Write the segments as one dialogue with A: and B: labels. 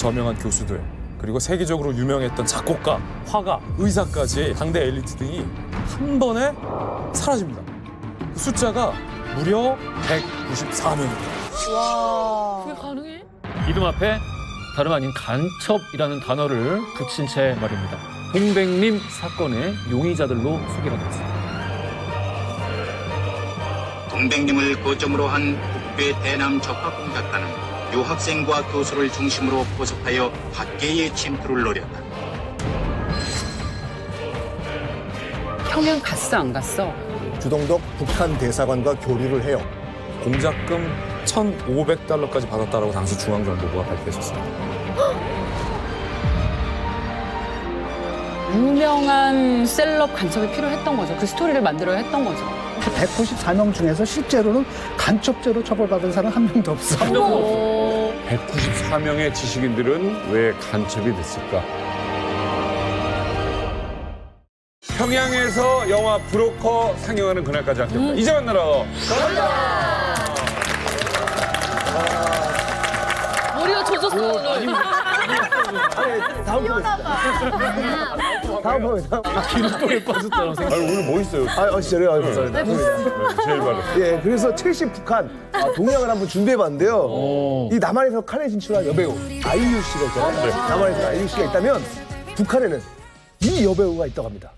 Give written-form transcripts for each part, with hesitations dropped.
A: 저명한 교수들, 그리고 세계적으로 유명했던 작곡가, 화가, 의사까지 당대 엘리트 등이 한 번에 사라집니다. 그 숫자가 무려 194명입니다.
B: 와, 그게 가능해?
C: 이름 앞에 다름 아닌 간첩이라는 단어를 붙인 채 말입니다. 홍백림 사건의 용의자들로 소개가 됐습니다.
D: 홍백림을 거점으로 한 북괴 대남 적합공작단은 유학생과 교수를 중심으로 포섭하여 학계의 침투를 노렸다.
E: 평양 갔어, 안 갔어?
F: 주동덕 북한 대사관과 교류를 해요.
A: 공작금 1,500달러까지 받았다라고 당시 중앙정보부가 발표했었습니다.
E: 유명한 셀럽 간첩이 필요했던 거죠. 그 스토리를 만들어야 했던 거죠.
G: 194명 중에서 실제로는 간첩죄로 처벌받은 사람 한 명도 없어.
C: 한 명도 없어.
H: 194명의 지식인들은 왜 간첩이 됐을까? 평양에서 영화 브로커 상영하는 그날까지 함께합니다. 이제 만나러 갑니다.
B: 머리가 젖었어, 오늘.
F: 다음 번에.
C: 기름통에 빠졌다는 생각.
H: 아니, 오늘 뭐 있어요?
F: 진짜요?
H: 제일 바로.
F: 예, 그래서 첼시 북한 동양을 한번 준비해봤는데요. 이 남한에서 칸에 진출한 여배우 아이유 씨가 있잖아요. 남한에서 아이유 씨가 있다면 북한에는 이 여배우가 있다고 합니다.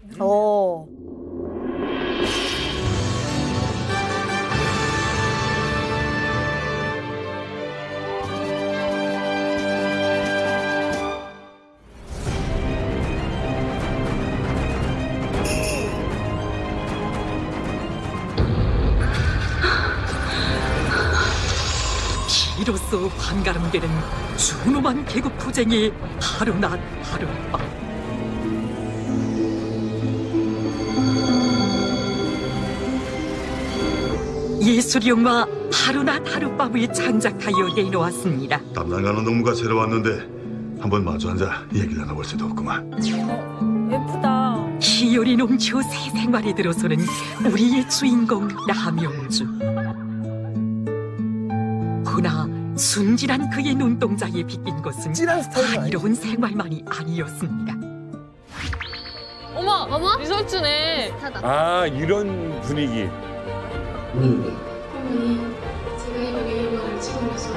I: 이로써 반가름되는 준엄한 계급 투쟁이 하루낮 하룻밤. 예술영화 하루낮 하룻밤을 창작하여 내놓았습니다.
J: 담당하는 농부가 새로 왔는데 한번 마주 앉아 얘기를 나눠볼 수도 없구만.
B: 예쁘다.
I: 희열이 넘쳐 새 생활에 들어서는 우리의 주인공 남영주. 그러나 순진한 그의 눈동자에 비낀 것은 한이로운 생활만이 아니었습니다.
B: 어머, 리설트네.
H: 아, 이런 분위기.
K: 제가 이번에 영화를 찍으면서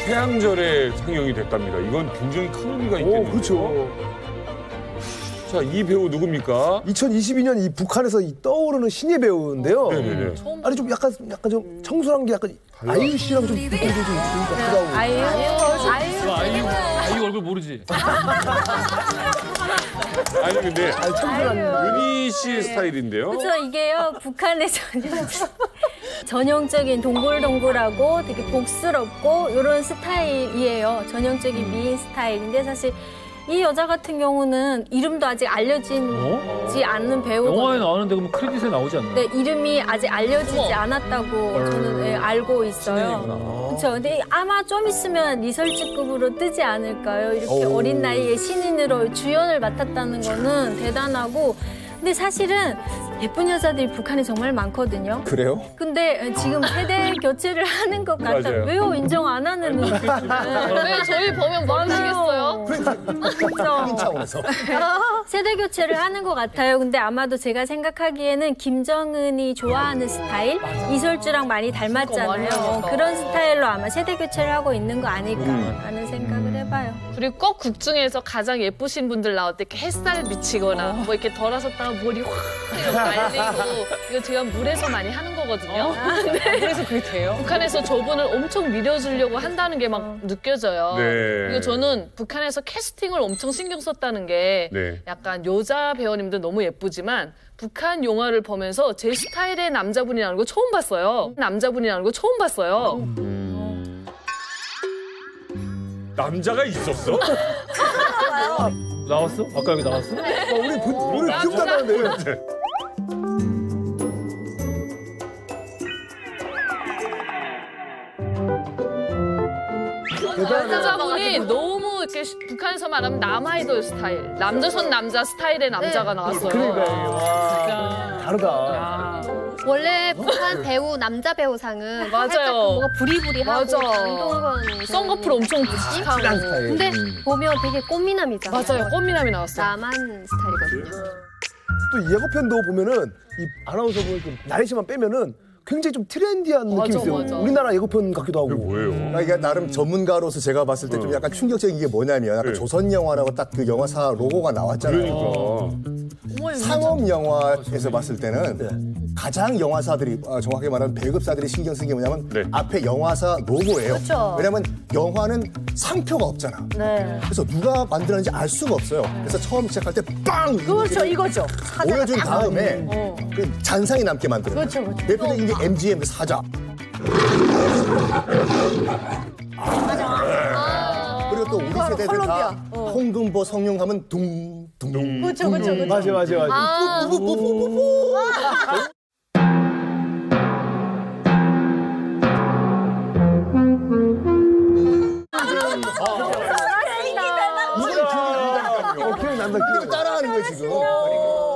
H: 태양절에 상영이 됐답니다. 이건 굉장히 큰 의미가 있겠네요.
F: 그렇죠.
H: 자, 이 배우 누굽니까?
F: 2022년 이 북한에서 떠오르는 신예 배우인데요.
H: 네네네.
F: 아니 좀 약간 좀 청순한 게 약간 아이유 씨랑 좀 느낌도 좀 있으니까.
B: 아이유
C: 얼굴 모르지?
H: 아니, 근데
F: 청순한
H: 은희 씨 스타일인데요?
K: 그래서 이게요, 북한의 전형적인 동글동글하고 되게 복스럽고 이런 스타일이에요. 전형적인 미인 스타일인데 사실 이 여자 같은 경우는 이름도 아직 알려지지 않는 배우거든요.
C: 영화에 나오는데 그러면 크레딧에 나오지 않나요?
K: 네, 이름이 아직 알려지지 않았다고 저는 알고 있어요. 그렇죠. 근데 아마 좀 있으면 리설치급으로 뜨지 않을까요? 이렇게 어린 나이에 신인으로 주연을 맡았다는 거는 대단하고. 근데 사실은 예쁜 여자들이 북한에 정말 많거든요.
A: 그래요?
K: 근데 지금 세대 교체를 하는 것 같아요.
H: 맞아요.
K: 왜요? 인정 안 하는 네.
B: 왜 저희 보면 모르시겠어요?
F: 그런 차원에서.
K: 세대 교체를 하는 것 같아요. 근데 아마도 제가 생각하기에는 김정은이 좋아하는 스타일, 이설주랑 많이 닮았잖아요. 그런 스타일로 아마 세대 교체를 하고 있는 거 아닐까라는 생각을 해봐요.
B: 그리고 꼭 극 중에서 가장 예쁘신 분들 나올 때 이렇게 햇살 비치거나 뭐 이렇게 돌아섰다가 머리 확 날리고 이거 제가 물에서 많이 하는 거거든요.
E: 그래서 그게 돼요?
B: 북한에서 저분을 엄청 밀어주려고 한다는 게 막 느껴져요.
H: 네.
B: 그리고 저는 북한에서 캐스팅을 엄청 신경 썼다는 게
H: 네.
B: 약간 여자 배우님들 너무 예쁘지만 북한 영화를 보면서 제 스타일의 남자분이라는 거 처음 봤어요.
H: 남자가 있었어?
C: 나왔어? 아까 여기 나왔어?
F: 우리 기억나는데.
B: 남자분이 너무 이렇게 북한에서 말하면 남아이돌 스타일, 남조선 남자 스타일의 남자가 나왔어요.
F: 그러니까 와, 다르다.
L: 원래 북한 배우 남자 배우상은
B: 맞아요.
L: 살짝 뭔가 부리부리하고
B: 맞아.
L: 강동원
B: 썬거풀 엄청 묵직하고.
L: 근데 보면 되게 꽃미남이잖아요.
B: 맞아요. 꽃미남이 나왔어.
L: 남한 스타일이거든요.
F: 또 예고편도 보면은 이 아나운서분 그 나레이션만 빼면은 굉장히 좀 트렌디한 느낌이 있어요.
B: 맞아.
F: 우리나라 예고편 같기도 하고.
H: 뭐예요?
M: 이게 나름 전문가로서 제가 봤을 때 좀 약간 충격적인 게 뭐냐면 약간 조선 영화라고 딱 그 영화사 로고가 나왔잖아요. 상업 영화에서 봤을 때는 가장 영화사들이 정확하게 말하면 배급사들이 신경 쓴 게 뭐냐면 앞에 영화사 로고예요.
K: 그렇죠.
M: 왜냐면 영화는 상표가 없잖아.
K: 네.
M: 그래서 누가 만들었는지 알 수가 없어요. 그래서 처음 시작할 때 빵!
K: 그렇죠, 이거죠.
M: 보여준 다음에 그 잔상이 남게 만드는 거예요.
K: 그렇죠, 그렇죠.
M: 대표적인 게 MGM 사자. 그리고 또 우리 세대들 다 홍금보 성룡하면 둥둥.
K: 그렇죠, 그렇죠.
F: 맞아. 기억난다.
M: 이거 따라하는 거야 지금.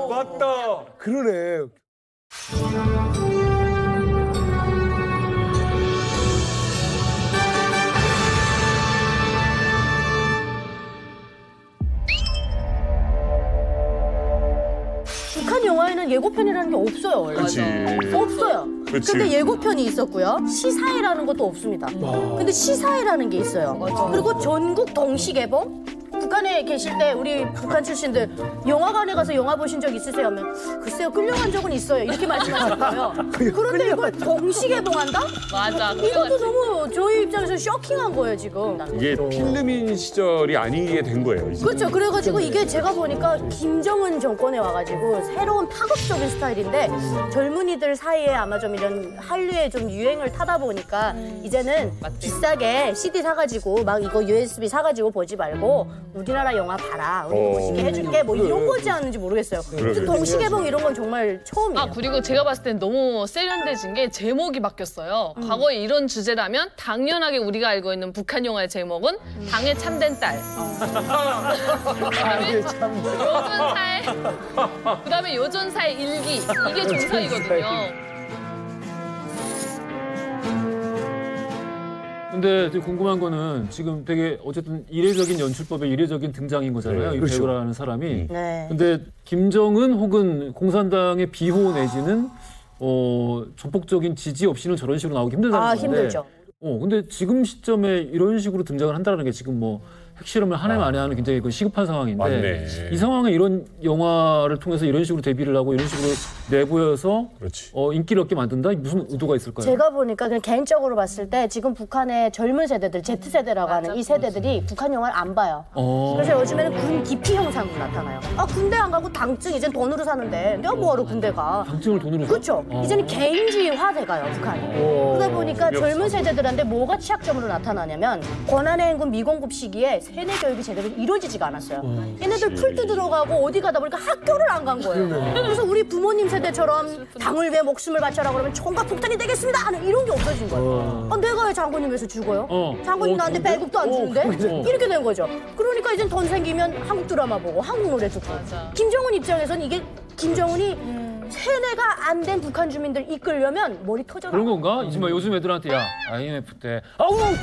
H: 맞다.
F: 그러네.
N: 북한 영화에는 예고편이라는 게 없어요, 원래.
H: 그렇지.
N: 없어요.
H: 그치.
N: 근데 예고편이 있었고요. 시사회라는 것도 없습니다. 근데 시사회라는 게 있어요. 그리고 전국 동시 개봉? 북한에 계실 때 우리 북한 출신들 영화관에 가서 영화 보신 적 있으세요? 하면 글쎄요, 끌려간 적은 있어요. 이렇게 말씀하실 거예요. 그런데 이걸 동시 개봉한다?
B: 맞아.
N: 이것도 너무 저희 입장에서 쇼킹한 거예요, 지금.
H: 이게 필름인 시절이 아니게 된 거예요. 이제.
N: 그렇죠. 그래가지고 이게 제가 보니까 김정은 정권에 와가지고 새로운 파급적인 스타일인데 젊은이들 사이에 아마 좀 이런 한류에 좀 유행을 타다 보니까 이제는 비싸게 CD 사가지고 막 이거 USB 사가지고 보지 말고 우리나라 영화 봐라. 우리 보시게 해줄게. 뭐 이런 거지 않는지 모르겠어요. 근데 동시개봉 이런 건 정말 처음이에요.
B: 그리고 제가 봤을 땐 너무 세련돼진 게 제목이 바뀌었어요. 과거에 이런 주제라면 당연하게 우리가 알고 있는 북한 영화의 제목은 당에 참된 딸. 그다음에 요전사의 일기. 이게 정상이거든요.
C: 근데 되게 궁금한 거는 지금 되게 어쨌든 이례적인 연출법의 이례적인 등장인 거잖아요.
H: 네,
C: 이
H: 그렇죠.
C: 배우라는 사람이.
N: 네.
C: 근데 김정은 혹은 공산당의 비호 내지는 전폭적인 지지 없이는 저런 식으로 나오기 힘들다는 건데.
N: 힘들죠.
C: 근데 지금 시점에 이런 식으로 등장을 한다는 게 지금 뭐 핵실험을 한 해 만에 하는 굉장히 시급한 상황인데
H: 맞네.
C: 이 상황에 이런 영화를 통해서 이런 식으로 데뷔를 하고 이런 식으로 내보여서 인기를 얻게 만든다? 무슨 의도가 있을까요?
N: 제가 보니까 그냥 개인적으로 봤을 때 지금 북한의 젊은 세대들, Z세대라고 하는 이 세대들이 북한 영화를 안 봐요. 그래서 요즘에는 군 기피 형상으로 나타나요. 군대 안 가고 당증 이젠 돈으로 사는데 내가 뭐하러 군대 가.
C: 당증을 돈으로 사?
N: 그렇죠. 이제는 개인주의화 돼가요, 북한이. 그러다 보니까 젊은 세대들한테 뭐가 취약점으로 나타나냐면 권한의 행군 미공급 시기에 세뇌 교육이 제대로 이루어지지가 않았어요. 얘네들 풀도 들어가고 어디 가다 보니까 학교를 안 간 거예요. 그래서 우리 부모님 세대처럼 당을 위해 목숨을 바쳐라 그러면 총과 폭탄이 되겠습니다 하는 이런 게 없어진 거예요. 내가 왜 장군님 위해서 죽어요? 장군님 나한테 배급도 안 주는데? 이렇게 된 거죠. 그러니까 이제 돈 생기면 한국 드라마 보고 한국 노래 듣고. 김정은 입장에서는 이게 김정은이 세뇌가 안 된 북한 주민들 이끌려면 머리 터져라.
C: 그런 건가? 요즘 애들한테 야 IMF 때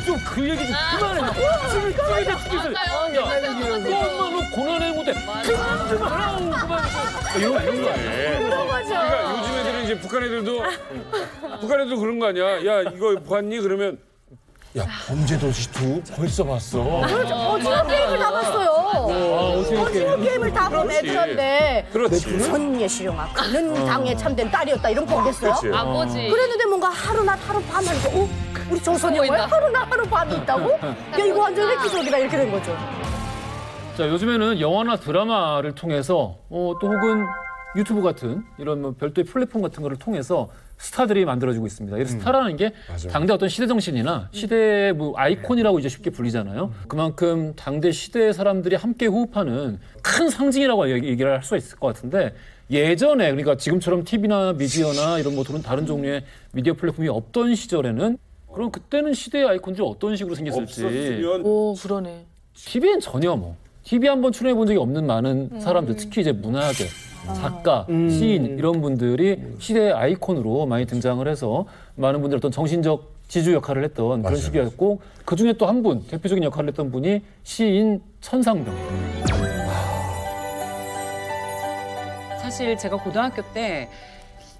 C: 좀 그 얘기 좀 그만해. 엄마 너 고난의 못해. 그만. 이런 거 아니야?
N: 그런 거죠.
H: 그러니까 요즘 애들은 이제 북한 애들도 그런 거 아니야? 야 이거 봤니? 그러면 야 범죄도시 2 벌써 봤어.
N: 그렇죠. 오징어 게임을 다 봤어요. 오징어 게임을 다 본 애들인데 선예 실용아 그는 당에 참된 딸이었다 이런 거 보겠어요?
B: 아버지.
N: 그랬는데 뭔가 하루낮 하룻밤 하니까 우리 조선 영화에 하루낮 하룻밤이 있다고? 야 이거 완전 획기적이다 이렇게 된 거죠.
C: 자 요즘에는 영화나 드라마를 통해서 또 혹은 유튜브 같은 이런 뭐 별도의 플랫폼 같은 거를 통해서 스타들이 만들어지고 있습니다. 이 스타라는 게 당대 어떤 시대 정신이나 시대의 뭐 아이콘이라고 이제 쉽게 불리잖아요. 그만큼 당대 시대의 사람들이 함께 호흡하는 큰 상징이라고 얘기를 할 수가 있을 것 같은데 예전에 그러니까 지금처럼 TV나 미디어나 이런 뭐 다른 종류의 미디어 플랫폼이 없던 시절에는 그럼 그때는 시대의 아이콘들이 어떤 식으로 생겼을지.
B: 오 그러네.
C: TV엔 전혀 TV에 한번 출연해 본 적이 없는 많은 사람들, 특히 이제 문학에 작가, 시인 이런 분들이 시대의 아이콘으로 많이 등장을 해서 많은 분들 어떤 정신적 지주 역할을 했던 그런 시기였고 그중에 또 한 분 대표적인 역할을 했던 분이 시인 천상병이에요.
E: 사실 제가 고등학교 때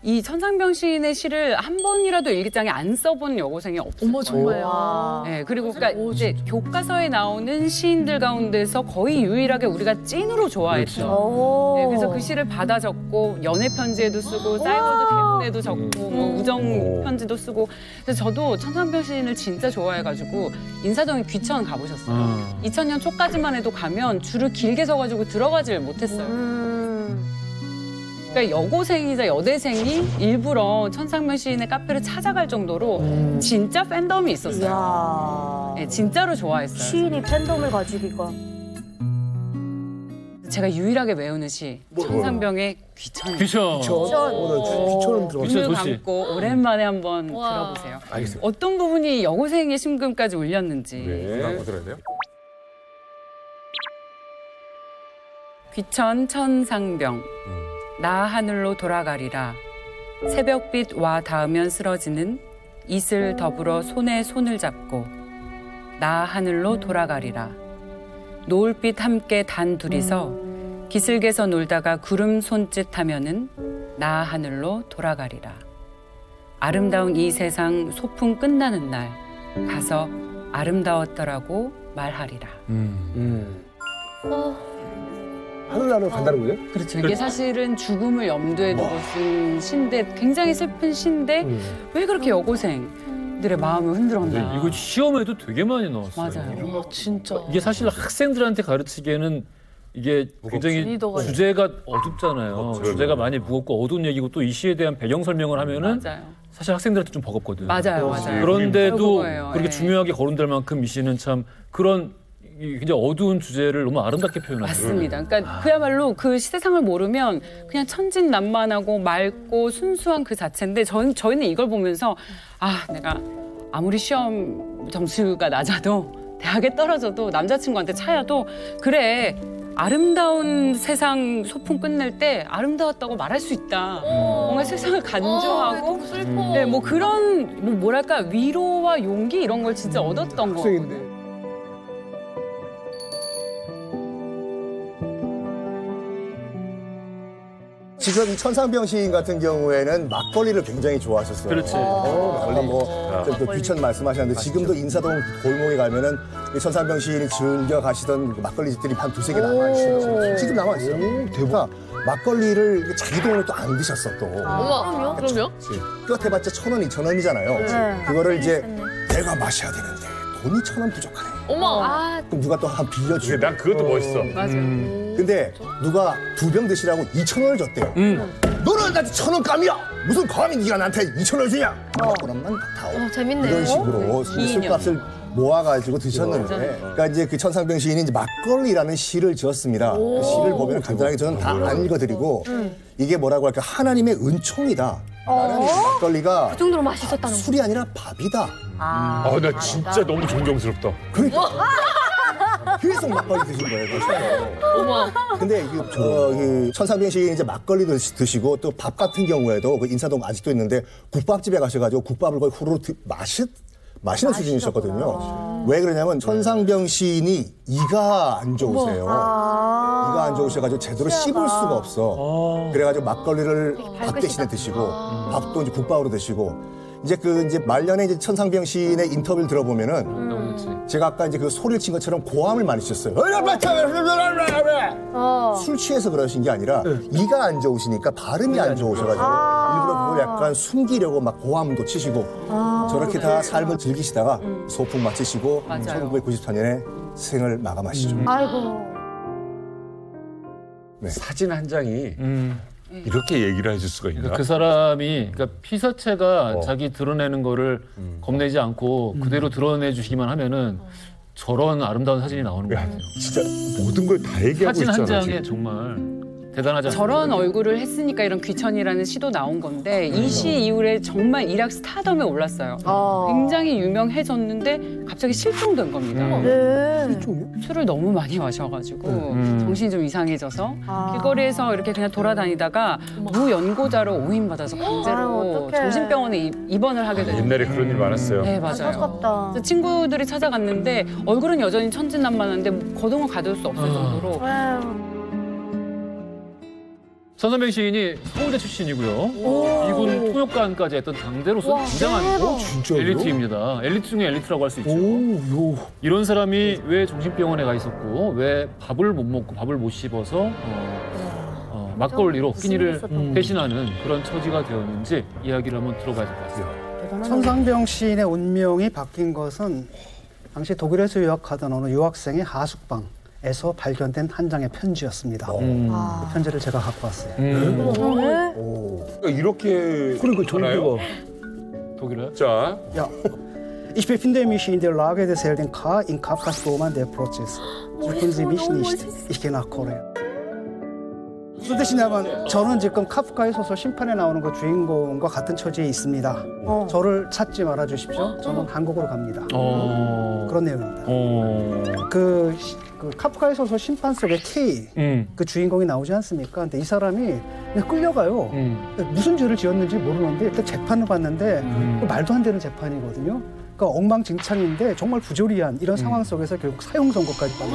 E: 이 천상병 시인의 시를 한 번이라도 일기장에 안 써본 여고생이 없어요.
B: 어머 정말요.
E: 네, 그리고 그러니까 이제 교과서에 나오는 시인들 가운데서 거의 유일하게 우리가 찐으로 좋아했죠. 네, 그래서 그 시를 받아 적고 연애 편지에도 쓰고 싸이월드 대문에도 적고 뭐 우정 편지도 쓰고. 그래서 저도 천상병 시인을 진짜 좋아해가지고 인사동에 귀천 가보셨어요. 2000년 초까지만 해도 가면 줄을 길게 서가지고 들어가질 못했어요. 그러니까 여고생이자 여대생이 일부러 천상병 시인의 카페를 찾아갈 정도로 진짜 팬덤이 있었어요. 네, 진짜로 좋아했어요.
N: 시인이 팬덤을 가지기가.
E: 제가 유일하게 외우는 시 천상병의 귀천.
C: 귀천.
F: 귀천은 들어봤어요.
E: 눈을 감고 오랜만에 한번 들어보세요.
F: 알겠습니다.
E: 어떤 부분이 여고생의 심금까지 울렸는지.
A: 한번 들어야 돼요?
E: 귀천 천상병 나 하늘로 돌아가리라. 새벽빛 와 닿으면 쓰러지는 이슬 더불어 손에 손을 잡고 나 하늘로 돌아가리라. 노을빛 함께 단 둘이서 기슭에서 놀다가 구름 손짓하면은 나 하늘로 돌아가리라. 아름다운 이 세상 소풍 끝나는 날 가서 아름다웠더라고 말하리라.
F: 하늘나라로 간다는 거예요?
E: 그렇죠. 이게 사실은 죽음을 염두에 두고 쓴 시인데 굉장히 슬픈 시인데 왜 그렇게 여고생들의 마음을 흔들었나.
C: 이거 시험에도 되게 많이 나왔어요.
E: 맞아요.
B: 진짜.
C: 이게 사실 학생들한테 가르치기에는 이게 굉장히 주제가 어둡잖아요. 주제가 많이 무겁고 어두운 얘기고 또 이 시에 대한 배경 설명을 하면은 사실 학생들한테 좀 버겁거든.
E: 맞아요.
C: 그런데도
E: 거예요.
C: 그렇게 중요하게 거론될 만큼 이 시는 참 그런 굉장히 어두운 주제를 너무 아름답게 표현하죠.
E: 맞습니다. 그러니까 그야말로 그 시대상을 모르면 그냥 천진난만하고 맑고 순수한 그 자체인데 저희는 이걸 보면서 내가 아무리 시험 점수가 낮아도 대학에 떨어져도 남자친구한테 차여도 그래 아름다운 세상 소풍 끝낼 때 아름다웠다고 말할 수 있다. 뭔가 세상을 간주하고 네, 뭐 그런 뭐랄까 위로와 용기 이런 걸 진짜 얻었던 거 같아요.
M: 지금 이 천상병 시인 같은 경우에는 막걸리를 굉장히 좋아하셨어요.
C: 그렇지.
M: 아까 뭐좀 귀천 말씀하셨는데 지금도 인사동 골목에 가면은 이 천상병 시인이 즐겨 가시던 그 막걸리 집들이 한 두세 개 남아 있어요. 지금 남아 있어요. 대박. 막걸리를 자기 돈으로 또 안 드셨어 또.
B: 어머, 그럼요?
M: 뼈 해봤자 1,000원, 2,000원이잖아요. 그거를 이제 내가 마셔야 되는데 돈이 1,000원 부족하네.
B: 어머.
M: 그럼 누가 또 한 빌려주고.
H: 난 그것도 멋있어.
B: 맞아.
M: 근데 누가 2병 드시라고 2,000원을 줬대요. 너는 나한테 1,000원 감이야. 무슨 감히 네가 나한테 2,000원을 주냐. 그럼만 타오.
L: 재밌네요.
M: 이런 식으로 술값을 모아가지고 드셨는데, 그러니까 이제 그 천상병 시인이 이제 막걸리라는 시를 지었습니다. 그 시를 보면 간단하게 저는 다 안 읽어드리고 이게 뭐라고 할까 하나님의 은총이다. 나는 막걸리가
L: 그 정도로 맛있었다는
M: 술이 아니라 밥이다.
H: 나 진짜 너무 존경스럽다.
M: 그러니까. 계속 막걸리 드신 거예요.
B: 어머.
M: 근데 그 천상병 시인이 이제 막걸리 드시고 또 밥 같은 경우에도 그 인사동 아직도 있는데 국밥집에 가셔가지고 국밥을 거의 후루룩 마시는 수준이셨거든요. 왜 그러냐면 천상병 시인이 이가 안 좋으세요. 이가 안 좋으셔가지고 제대로 씹을 수가 없어. 그래가지고 막걸리를 밥 대신에 드시고 밥도 이제 국밥으로 드시고 이제 말년에 이제 천상병 시인의 인터뷰를 들어보면은 제가 아까 이제 그 소리를 친 것처럼 고함을 많이 치셨어요. 술 취해서 그러신 게 아니라 이가 안 좋으시니까 발음이 안 좋으셔가지고 일부러 그걸 약간 숨기려고 막 고함도 치시고 저렇게 다 삶을 즐기시다가 소풍 마치시고 1994년에 생을 마감하시죠.
N: 아이고.
H: 네. 사진 한 장이 이렇게 얘기를 해줄 수가 있나?
C: 그 사람이 그러니까 피사체가 자기 드러내는 거를 겁내지 않고 그대로 드러내 주시기만 하면은 저런 아름다운 사진이 나오는 거 같아요.
H: 진짜 모든 걸 다 얘기하고
C: 사진
H: 있잖아.
C: 한 장에
H: 지금.
C: 정말 대단하죠.
E: 저런 얼굴을 했으니까 이런 귀천이라는 시도 나온 건데 이 시 이후에 정말 일약 스타덤에 올랐어요. 굉장히 유명해졌는데 갑자기 실종된 겁니다. 술을 너무 많이 마셔가지고 정신이 좀 이상해져서 길거리에서 이렇게 그냥 돌아다니다가 무연고자로 오인받아서 강제로 정신병원에 입원을 하게 됐어요.
H: 옛날에 그런 일 많았어요.
E: 네, 맞아요. 그래서 친구들이 찾아갔는데 얼굴은 여전히 천진난만한데 거동을 가둘 수 없을 정도로.
C: 천상병 시인이 서울대 출신이고요. 미군 통역관까지 했던 당대로서 굉장한 엘리트입니다. 엘리트 중에 엘리트라고 할 수 있죠. 이런 사람이 왜 정신병원에 가 있었고 왜 밥을 못 먹고 밥을 못 씹어서 막걸리로 끼니를 배신하는 그런 처지가 되었는지 이야기를 한번 들어봐야 될 것 같습니다.
G: 천상병 시인의 운명이 바뀐 것은 당시 독일에서 유학하던 어느 유학생의 하숙방에서 발견된 한 장의 편지였습니다. 그 편지를 제가 갖고 왔어요.
H: 그러니까 이렇게 전화요?
C: 독일어요?
H: 자,
G: Ich befinde mich in der Lage des Helden K in Kafkas Roman Der Prozess. Suchen Sie mich nicht. Ich gehe nach Korea. 무슨 뜻이냐면 저는 지금 카프카의 소설 심판에 나오는 그 주인공과 같은 처지에 있습니다. 저를 찾지 말아 주십시오. 저는 한국으로 갑니다. 그런 내용입니다. 그 카프카의 소설 심판 속에 K 그 주인공이 나오지 않습니까? 근데 이 사람이 그냥 끌려가요. 무슨 죄를 지었는지 모르는데 일단 재판을 받는데 말도 안 되는 재판이거든요. 그러니까 엉망진창인데 정말 부조리한 이런 상황 속에서 결국 사형 선고까지 받는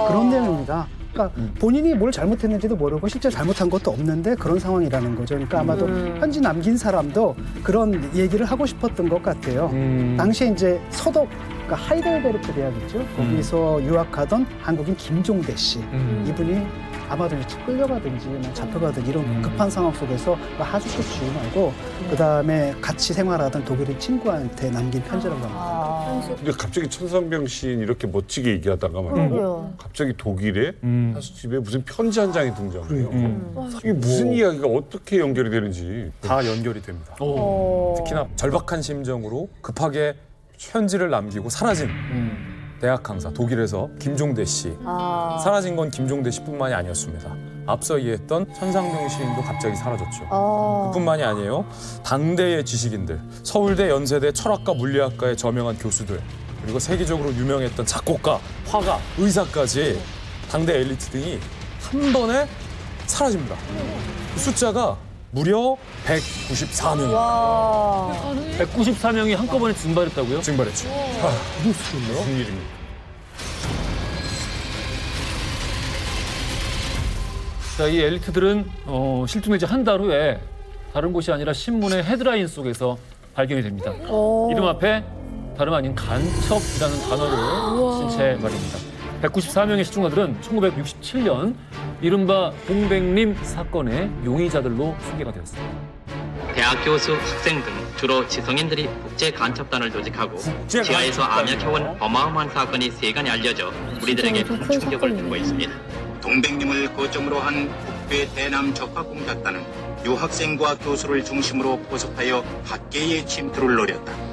G: 그런 내용입니다. 그러니까 본인이 뭘 잘못했는지도 모르고 실제 잘못한 것도 없는데 그런 상황이라는 거죠. 그러니까 아마도 편지 남긴 사람도 그런 얘기를 하고 싶었던 것 같아요. 당시에 이제 서독, 그러니까 하이델베르크 대학 있죠. 거기서 유학하던 한국인 김종대 씨. 이분이 아마도 끌려가든지 잡혀가든지 이런 급한 상황 속에서 하숙집 주인하고 그다음에 같이 생활하던 독일인 친구한테 남긴 편지라고 합니다.
H: 근데 갑자기 천상병 시인 이렇게 멋지게 얘기하다가 말이야. 갑자기 독일에 하숙집에 무슨 편지 한 장이 등장해요. 이게 무슨 이야기가 어떻게 연결이 되는지
A: 다 연결이 됩니다. 특히나 절박한 심정으로 급하게 편지를 남기고 사라진 대학 강사 독일에서 김종대 씨. 사라진 건 김종대 씨뿐만이 아니었습니다. 앞서 이해했던 천상병 시인도 갑자기 사라졌죠. 그뿐만이 아니에요. 당대의 지식인들, 서울대, 연세대 철학과 물리학과의 저명한 교수들, 그리고 세계적으로 유명했던 작곡가, 화가, 의사까지 당대 엘리트 등이 한 번에 사라집니다. 그 숫자가 무려 194명입니다.
C: 194명이 한꺼번에 증발했다고요?
A: 증발했죠.
H: 무슨 일입니까?
C: 자, 이 엘리트들은 실종되지 한 달 후에 다른 곳이 아니라 신문의 헤드라인 속에서 발견이 됩니다. 이름 앞에 다름 아닌 간첩이라는 단어를 쓴 채 말입니다. 194명의 실종자들은 1967년 이른바 동백림 사건의 용의자들로 소개가 되었습니다.
O: 대학 교수, 학생 등 주로 지성인들이 국제 간첩단을 조직하고 지하에서 암약해온 어마어마한 사건이 세간에 알려져 우리들에게 큰 충격을 주고 있습니다.
D: 동백림을 거점으로 한 북괴 대남 적화공작단은 유학생과 교수를 중심으로 포섭하여 학계의 침투를 노렸다.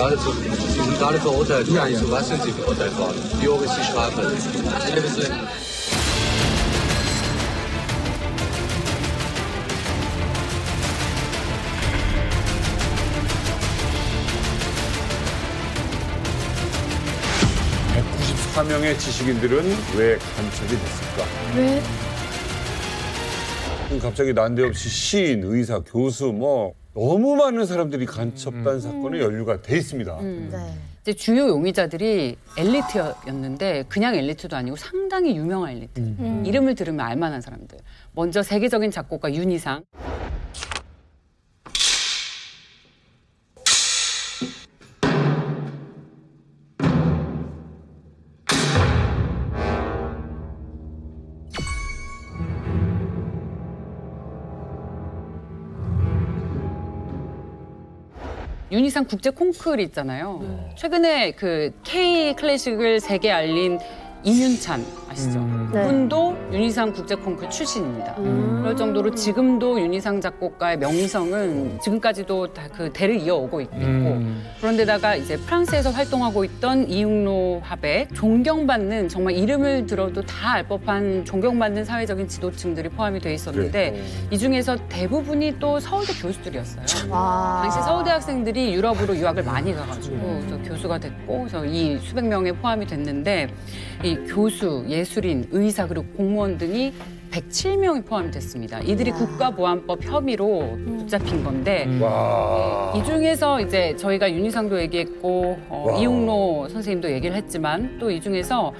P: Sie sind gerade verurteilt worden. Zu was sind Sie verurteilt worden? Wie hoch ist die Strafe? Viele wissen.
H: 194명의 지식인들은 왜 간첩이 됐을까?
K: 왜?
H: 갑자기 난데없이 시인, 의사, 교수 너무 많은 사람들이 간첩단 사건에 연루가 돼 있습니다.
E: 이제 주요 용의자들이 엘리트였는데 그냥 엘리트도 아니고 상당히 유명한 엘리트. 이름을 들으면 알만한 사람들. 먼저 세계적인 작곡가 윤희상. 윤희상 국제 콩쿠르 있잖아요. 최근에 그 K 클래식을 세계에 알린 임윤찬 아시죠? 그분도 윤희상 국제 콩쿠르 출신입니다. 그럴 정도로 지금도 윤희상 작곡가의 명성은 지금까지도 다 그 대를 이어오고 있고 그런데다가 이제 프랑스에서 활동하고 있던 이응로 화백 존경받는 정말 이름을 들어도 다 알 법한 존경받는 사회적인 지도층들이 포함이 돼 있었는데 이 중에서 대부분이 또 서울대 교수들이었어요. 당시 서울대 학생들이 유럽으로 유학을 많이 가가지고 교수가 됐고 그래서 이 수백 명에 포함이 됐는데 이 교수, 예술인, 의사 그리고 공무원 등이 107명이 포함이 됐습니다. 이들이 국가보안법 혐의로 붙잡힌 건데 이 중에서 이제 저희가 윤희상도 얘기했고 이응로 선생님도 얘기를 했지만 또 이 중에서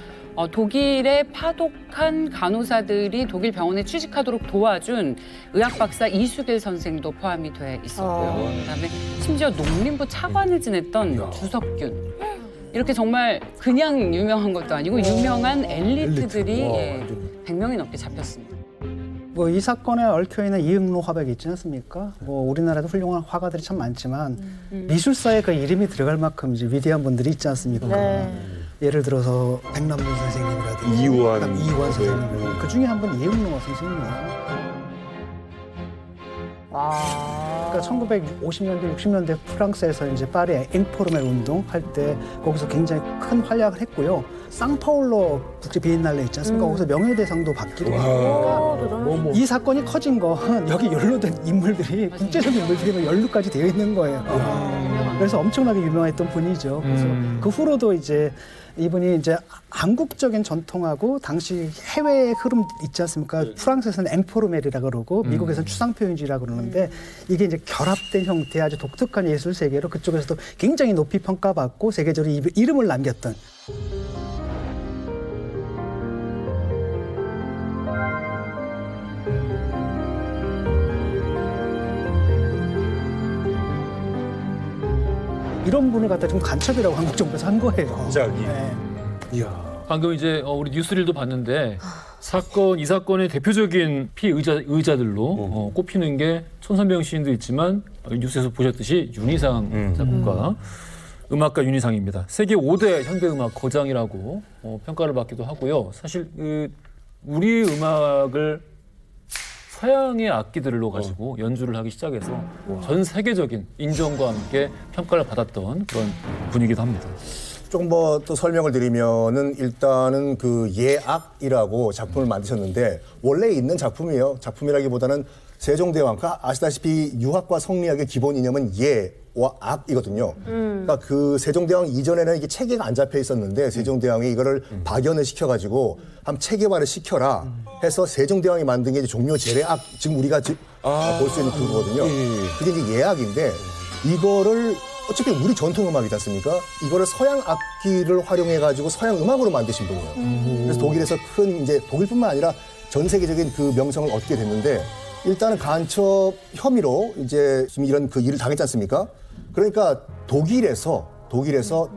E: 독일의 파독한 간호사들이 독일 병원에 취직하도록 도와준 의학 박사 이수길 선생도 포함이 돼 있었고요. 그다음에 심지어 농림부 차관을 지냈던 주석균. 이렇게 정말 그냥 유명한 것도 아니고 유명한 엘리트들이 100명이 넘게 잡혔습니다.
G: 뭐 이 사건에 얽혀있는 이응로 화백이 있지 않습니까? 뭐 우리나라도 훌륭한 화가들이 참 많지만 미술사에 그 이름이 들어갈 만큼 이제 위대한 분들이 있지 않습니까? 예를 들어서 백남준 선생님이라든지 이완 선생님 그 중에 한 분 이응로 선생님이에요. 그러니까 1950년대, 60년대 프랑스에서 이제 파리 앵포르메 운동할 때 거기서 굉장히 큰 활약을 했고요. 상파울로 국제 비엔날레 있지 않습니까? 거기서 명예대상도 받기도 했고. 이 사건이 커진 건 여기 연루된 인물들이 국제적인 인물들이 연루까지 되어 있는 거예요. 그래서 엄청나게 유명했던 분이죠. 그래서 그 후로도 이제 이분이 이제 한국적인 전통하고 당시 해외의 흐름 있지 않습니까? 프랑스에서는 앵포르멜이라 그러고 미국에서는 추상표현주의라 그러는데 이게 이제 결합된 형태의 아주 독특한 예술 세계로 그쪽에서도 굉장히 높이 평가받고 세계적으로 이름을 남겼던. 이런 분을 갖다 좀 간첩이라고 한국 정부에서 한 거예요.
H: 갑자기.
C: 이야. 방금 이제 우리 뉴스릴도 봤는데 이 사건의 대표적인 피의자들로 꼽히는 게 천선병 시인도 있지만 뉴스에서 보셨듯이 윤희상 작곡가, 음악가 윤희상입니다. 세계 5대 현대음악 거장이라고 평가를 받기도 하고요. 사실 우리 음악을 서양의 악기들로 가지고 연주를 하기 시작해서 전 세계적인 인정과 함께 평가를 받았던 그런 분이기도 합니다.
M: 조금 뭐 또 설명을 드리면은 일단은 그 예악이라고 작품을 만드셨는데 원래 있는 작품이에요. 작품이라기보다는 세종대왕과 아시다시피 유학과 성리학의 기본 이념은 예와 악이거든요. 그러니까 그 세종대왕 이전에는 이게 체계가 안 잡혀 있었는데 세종대왕이 이거를 박연을 시켜가지고 한번 체계화를 시켜라 해서 세종대왕이 만든 게 이제 종묘 제례악 지금 우리가 볼 수 있는 그거거든요. 그게 이제 예악인데 이거를 어차피 우리 전통 음악이지 않습니까? 이거를 서양 악기를 활용해가지고 서양 음악으로 만드신 분이에요. 그래서 독일에서 큰 이제 독일뿐만 아니라 전 세계적인 그 명성을 얻게 됐는데 일단은 간첩 혐의로 이제 지금 이런 그 일을 당했지 않습니까? 그러니까 독일에서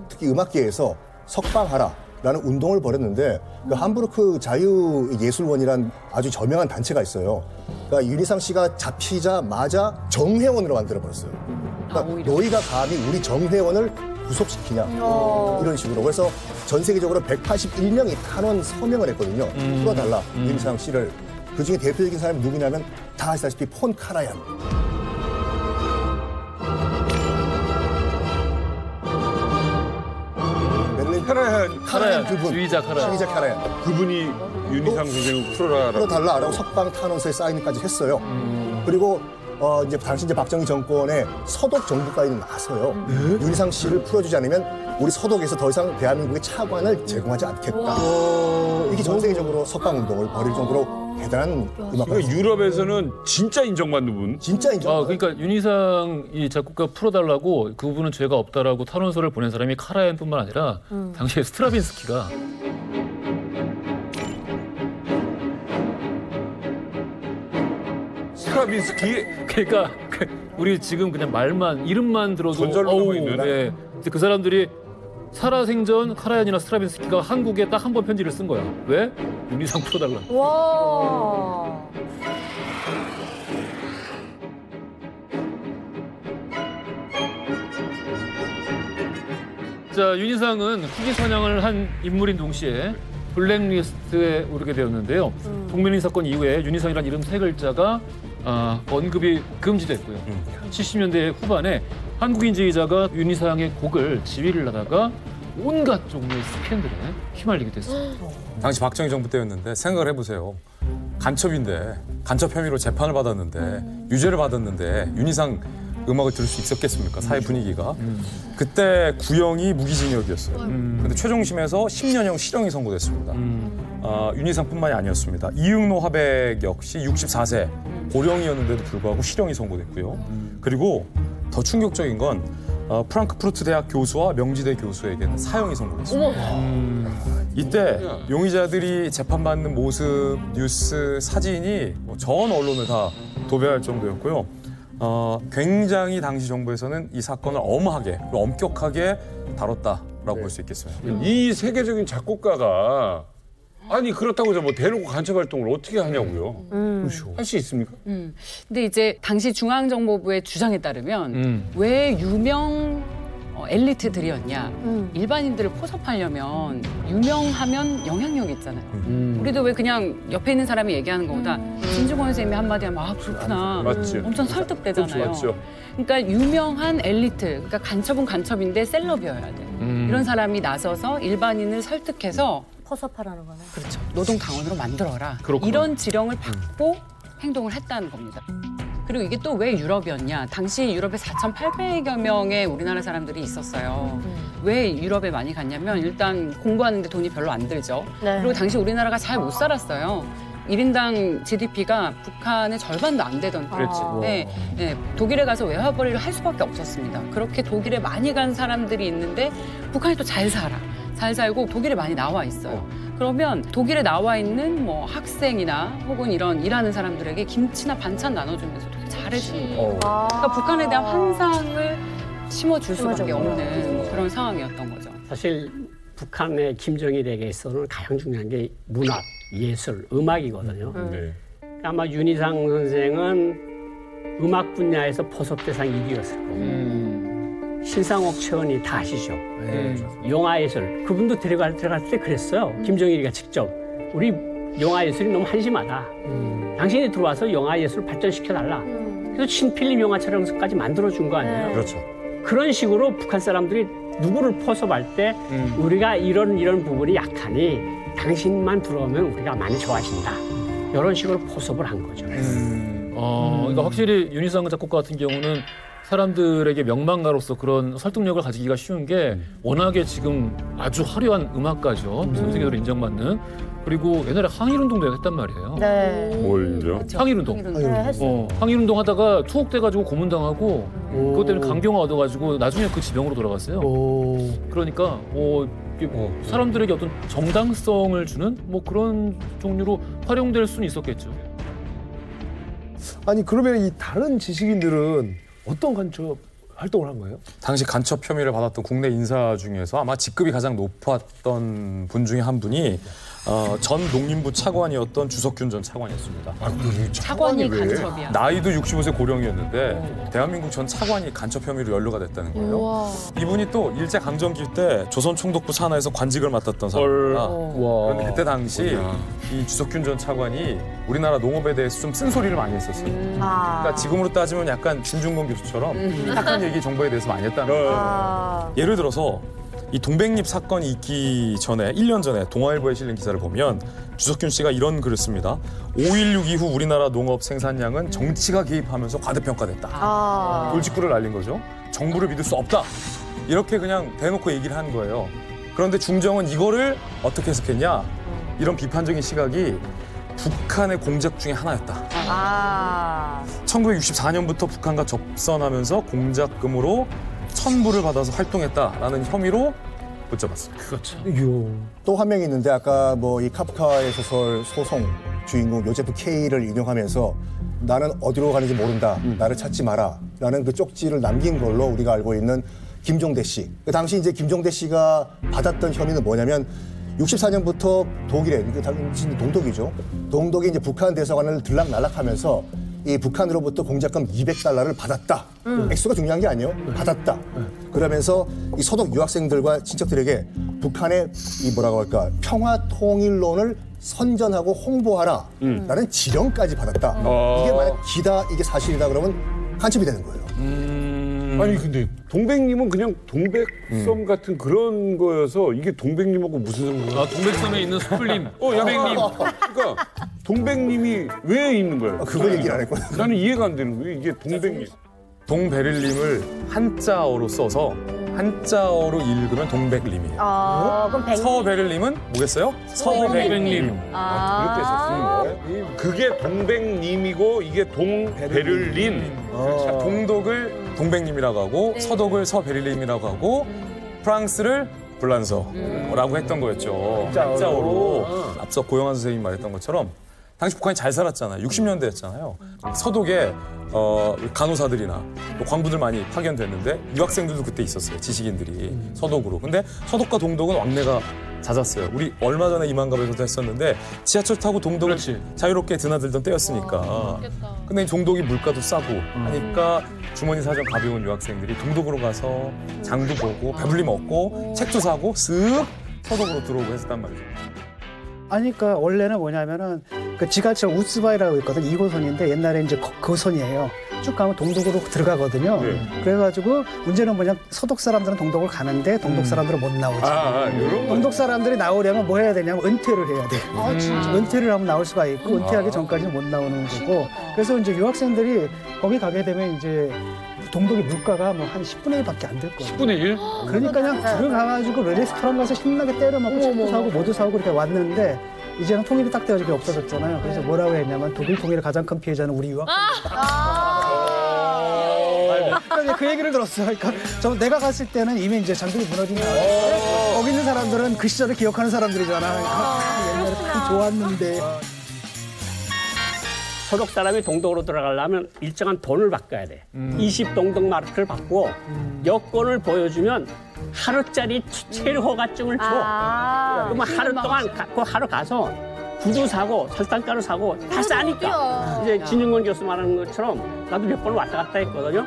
M: 특히 음악계에서 석방하라라는 운동을 벌였는데 그 함부르크 자유예술원이란 아주 저명한 단체가 있어요. 그러니까 윤희상 씨가 잡히자마자 정회원으로 만들어버렸어요. 그러니까 너희가 감히 우리 정회원을 구속시키냐 이런 식으로. 그래서 전 세계적으로 181명이 탄원 서명을 했거든요. 풀어달라 윤희상 씨를. 그중에 대표적인 사람이 누구냐면 다 아시다시피 폰 카라얀. 카라얀 그분.
C: 주의자
M: 카라얀.
H: 그분이 윤희상 선생을
M: 풀어달라라고 석방 탄원서에 사인까지 했어요. 그리고 이제 당시 이제 박정희 정권의 서독 정부까지 나서요. 윤희상 씨를 풀어주지 않으면 우리 서독에서 더 이상 대한민국의 차관을 제공하지 않겠다. 이게 전 세계적으로 석방 운동을 벌일 정도로 대단한 음악가.
H: 그러니까 유럽에서는 진짜 인정받는 분.
M: 진짜 인정.
C: 그러니까 윤희상 이 작곡가 풀어달라고 그분은 죄가 없다라고 탄원서를 보낸 사람이 카라얀뿐만 아니라 당시에 스트라빈스키가.
H: 스트라빈스키?
C: 그러니까 우리 지금 그냥 이름만 들어도
H: 전설로 있는.
C: 네. 그 사람들이 살아생전 카라얀이나 스트라빈스키가 한국에 딱 한 번 편지를 쓴 거야. 왜? 윤희상 풀어달라.
K: 와.
C: 자, 윤희상은 후기 선양을 한 인물인 동시에 블랙리스트에 오르게 되었는데요. 동명이인 사건 이후에 윤희상이라는 이름 세 글자가 언급이 금지됐고요. 70년대 후반에 한국인지의자가 윤희상의 곡을 지휘를 하다가 온갖 종류의 스캔들에 휘말리게 됐습니다.
A: 당시 박정희 정부 때였는데 생각을 해보세요. 간첩인데 간첩 혐의로 재판을 받았는데 유죄를 받았는데 윤희상 음악을 들을 수 있었겠습니까? 사회 분위기가. 그때 구형이 무기징역이었어요. 근데 최종심에서 10년형 실형이 선고됐습니다. 윤희상뿐만이 아니었습니다. 이응노 화백 역시 64세 고령이었는데도 불구하고 실형이 선고됐고요. 그리고 더 충격적인 건 프랑크푸르트 대학 교수와 명지대 교수에게는 사형이 선고됐습니다. 이때 용의자들이 재판받는 모습, 뉴스, 사진이 전 언론을 다 도배할 정도였고요. 굉장히 당시 정부에서는 이 사건을 엄하게, 엄격하게 다뤘다라고 볼 수 있겠습니다.
H: 이 세계적인 작곡가가 아니 그렇다고 해서 뭐 대놓고 간첩 활동을 어떻게 하냐고요. 그렇죠. 할 수 있습니까?
E: 근데 이제 당시 중앙정보부의 주장에 따르면 왜 유명 엘리트들이었냐. 일반인들을 포섭하려면 유명하면 영향력이 있잖아요. 우리도 왜 그냥 옆에 있는 사람이 얘기하는 것보다 진중권 선생님이 한마디 하면 아 그렇구나.
H: 맞지.
E: 엄청 설득되잖아요.
H: 맞죠.
E: 그러니까 유명한 엘리트, 그러니까 간첩은 간첩인데 셀럽이어야 돼. 이런 사람이 나서서 일반인을 설득해서
N: 포섭하라는 거네.
E: 그렇죠. 노동당원으로 만들어라.
C: 그렇구나.
E: 이런 지령을 받고 행동을 했다는 겁니다. 그리고 이게 또 왜 유럽이었냐. 당시 유럽에 4,800여 명의 우리나라 사람들이 있었어요. 왜 유럽에 많이 갔냐면 일단 공부하는데 돈이 별로 안 들죠.
N: 네.
E: 그리고 당시 우리나라가 잘 못 살았어요. 1인당 GDP가 북한의 절반도 안 되던 때였는데 독일에 가서 외화벌이를 할 수밖에 없었습니다. 그렇게 독일에 많이 간 사람들이 있는데 북한이 또 잘 살아. 잘 살고 독일에 많이 나와 있어요. 그러면 독일에 나와 있는 뭐 학생이나 혹은 이런 일하는 사람들에게 김치나 반찬 나눠주면서 되게 잘해주는 거예요. 그러니까 북한에 대한 환상을 심어줄 수밖에 없는 그런 상황이었던 거죠.
Q: 사실 북한의 김정일에게 있어서는 가장 중요한 게 문학, 예술, 음악이거든요. 아마 윤희상 선생은 음악 분야에서 포섭 대상 1위였을 거고 신상옥 최원이 다 아시죠? 영화예술. 그분도 들어갈 때 그랬어요. 김정일이가 직접. 우리 영화예술이 너무 한심하다. 당신이 들어와서 영화예술을 발전시켜달라. 그래서 신필름 영화 촬영소까지 만들어준 거 아니에요?
H: 그렇죠.
Q: 그런 식으로 북한 사람들이 누구를 포섭할 때 우리가 이런 부분이 약하니 당신만 들어오면 우리가 많이 좋아진다. 이런 식으로 포섭을 한 거죠.
C: 그러니까 확실히 윤희상 작곡가 같은 경우는 사람들에게 명망가로서 그런 설득력을 가지기가 쉬운 게 워낙에 지금 아주 화려한 음악가죠. 전 세계적으로 인정받는. 그리고 옛날에 항일운동도 했단 말이에요.
N: 네.
H: 뭘요?
C: 항일운동.
N: 네, 했어요.
C: 항일운동 하다가 투옥돼가지고 고문당하고 그것 때문에 강경화 얻어가지고 나중에 그 지병으로 돌아갔어요. 그러니까 사람들에게 어떤 정당성을 주는 뭐 그런 종류로 활용될 수는 있었겠죠.
F: 아니 그러면 이 다른 지식인들은 어떤 간첩 활동을 한 거예요?
A: 당시 간첩 혐의를 받았던 국내 인사 중에서 아마 직급이 가장 높았던 분 중에 한 분이 전 농림부 차관이었던 주석균 전 차관이었습니다.
E: 차관이 간첩이야.
A: 나이도 65세 고령이었는데 대한민국 전 차관이 간첩 혐의로 연루가 됐다는 거예요.
B: 우와.
A: 이분이 또 일제강점기 때 조선총독부 산하에서 관직을 맡았던 사람입니다. 그런데 그때 당시 이 주석균 전 차관이 우리나라 농업에 대해서 좀 쓴소리를 많이 했었어요. 그러니까 지금으로 따지면 약간 진중권 교수처럼 착한 얘기 정보에 대해서 많이 했다는 거예요. 예를 들어서 이 동백잎 사건이 있기 전에 1년 전에 동아일보에 실린 기사를 보면 주석균 씨가 이런 글을 씁니다. 5.16 이후 우리나라 농업 생산량은 정치가 개입하면서 과대평가됐다. 돌직구를 날린 거죠. 정부를 믿을 수 없다. 이렇게 그냥 대놓고 얘기를 한 거예요. 그런데 중정은 이거를 어떻게 해석했냐. 이런 비판적인 시각이 북한의 공작 중에 하나였다. 1964년부터 북한과 접선하면서 공작금으로 천불을 받아서 활동했다라는 혐의로 붙잡았습니다.
C: 그렇죠.
M: 또 한 명이 있는데 아까 뭐 이 카프카의 소설 소송 주인공 요제프 K를 인용하면서 나는 어디로 가는지 모른다. 나를 찾지 마라. 라는 그 쪽지를 남긴 걸로 우리가 알고 있는 김종대 씨. 그 당시 이제 김종대 씨가 받았던 혐의는 뭐냐면 64년부터 독일에, 당시 동독이죠. 동독에 이제 북한 대사관을 들락날락하면서 이 북한으로부터 공작금 200달러를 받았다. 액수가 중요한 게 아니에요. 받았다. 그러면서 이 서독 유학생들과 친척들에게 북한의 이 뭐라고 할까 평화 통일론을 선전하고 홍보하라라는 지령까지 받았다. 이게 만약 기다 이게 사실이다 그러면 간첩이 되는 거예요.
H: 아니 근데 동백님은 그냥 동백섬 같은 그런 거여서 이게 동백님하고 무슨 상관이야?
C: 아, 동백섬에 있는 숯불님.
H: 동백님. 그러니까 동백님이 왜 있는 거예요?
M: 그걸 얘기를 안 했거든.
H: 나는 이해가 안 되는 거예요. 이게 동백님.
A: 동베를림을 한자어로 써서 한자어로 읽으면 동백림이에요.
N: 그럼
A: 서베를림은 뭐겠어요? 서백림.
H: 그렇게 썼어요. 그게 동백님이고 이게 동베를린.
A: 동독을 동백님이라고 하고 서독을 서베를림이라고 하고 프랑스를 불란서라고 했던 거였죠. 한자어로. 앞서 고영한 선생님이 말했던 것처럼 당시 북한이 잘 살았잖아요. 60년대였잖아요. 서독에 간호사들이나 또 광부들 많이 파견됐는데 유학생들도 그때 있었어요. 지식인들이 서독으로. 근데 서독과 동독은 왕래가 잦았어요. 우리 얼마 전에 이만갑에서도 했었는데 지하철 타고 동독을 자유롭게 드나들던 때였으니까. 근데 동독이 물가도 싸고 하니까 주머니 사정 가벼운 유학생들이 동독으로 가서 장도 보고 배불리 먹고 책도 사고 쓱 서독으로 들어오고 했었단 말이죠.
G: 아니, 그러니까 원래는 뭐냐면은 그 지하철 우스바이라고 있거든. 2호선인데 옛날에 이제 그 선이에요. 쭉 가면 동독으로 들어가거든요. 그래가지고 문제는 뭐냐 서독 사람들은 동독을 가는데 동독 사람들은 못 나오지. 동독 사람들이 나오려면 뭐 해야 되냐면 은퇴를 해야 돼. 은퇴를 하면 나올 수가 있고 은퇴하기 전까지는 못 나오는 거고. 그래서 이제 유학생들이 거기 가게 되면 이제 동독의 물가가 뭐 한 10분의 1밖에 안 될 거예요.
C: 10분의 1?
G: 그러니까 그냥 들어가가지고 레스토랑 가서 신나게 때려 먹고 책도 사고 뭐도 사고 그렇게 왔는데 이제는 통일이 딱 돼가지고 없어졌잖아요. 그래서 뭐라고 했냐면 독일 통일의 가장 큰 피해자는 우리 유학생이다. 그러니까 그 얘기를 들었어요. 그러니까 내가 갔을 때는 이미 이제 장벽이 무너진 거예요. 거기 있는 사람들은 그 시절을 기억하는 사람들이잖아. 그러니까 옛날에 참 좋았는데.
Q: 서독 사람이 동독으로 들어가려면 일정한 돈을 바꿔야 돼. 20동독 마르크를 받고 여권을 보여주면 하루짜리 체류 허가증을 줘. 그러면 하루 동안 그 하루 가서 구두 사고 설탕가루 사고 다 싸니까. 이제 진윤건 교수 말하는 것처럼 나도 몇 번 왔다 갔다 했거든요.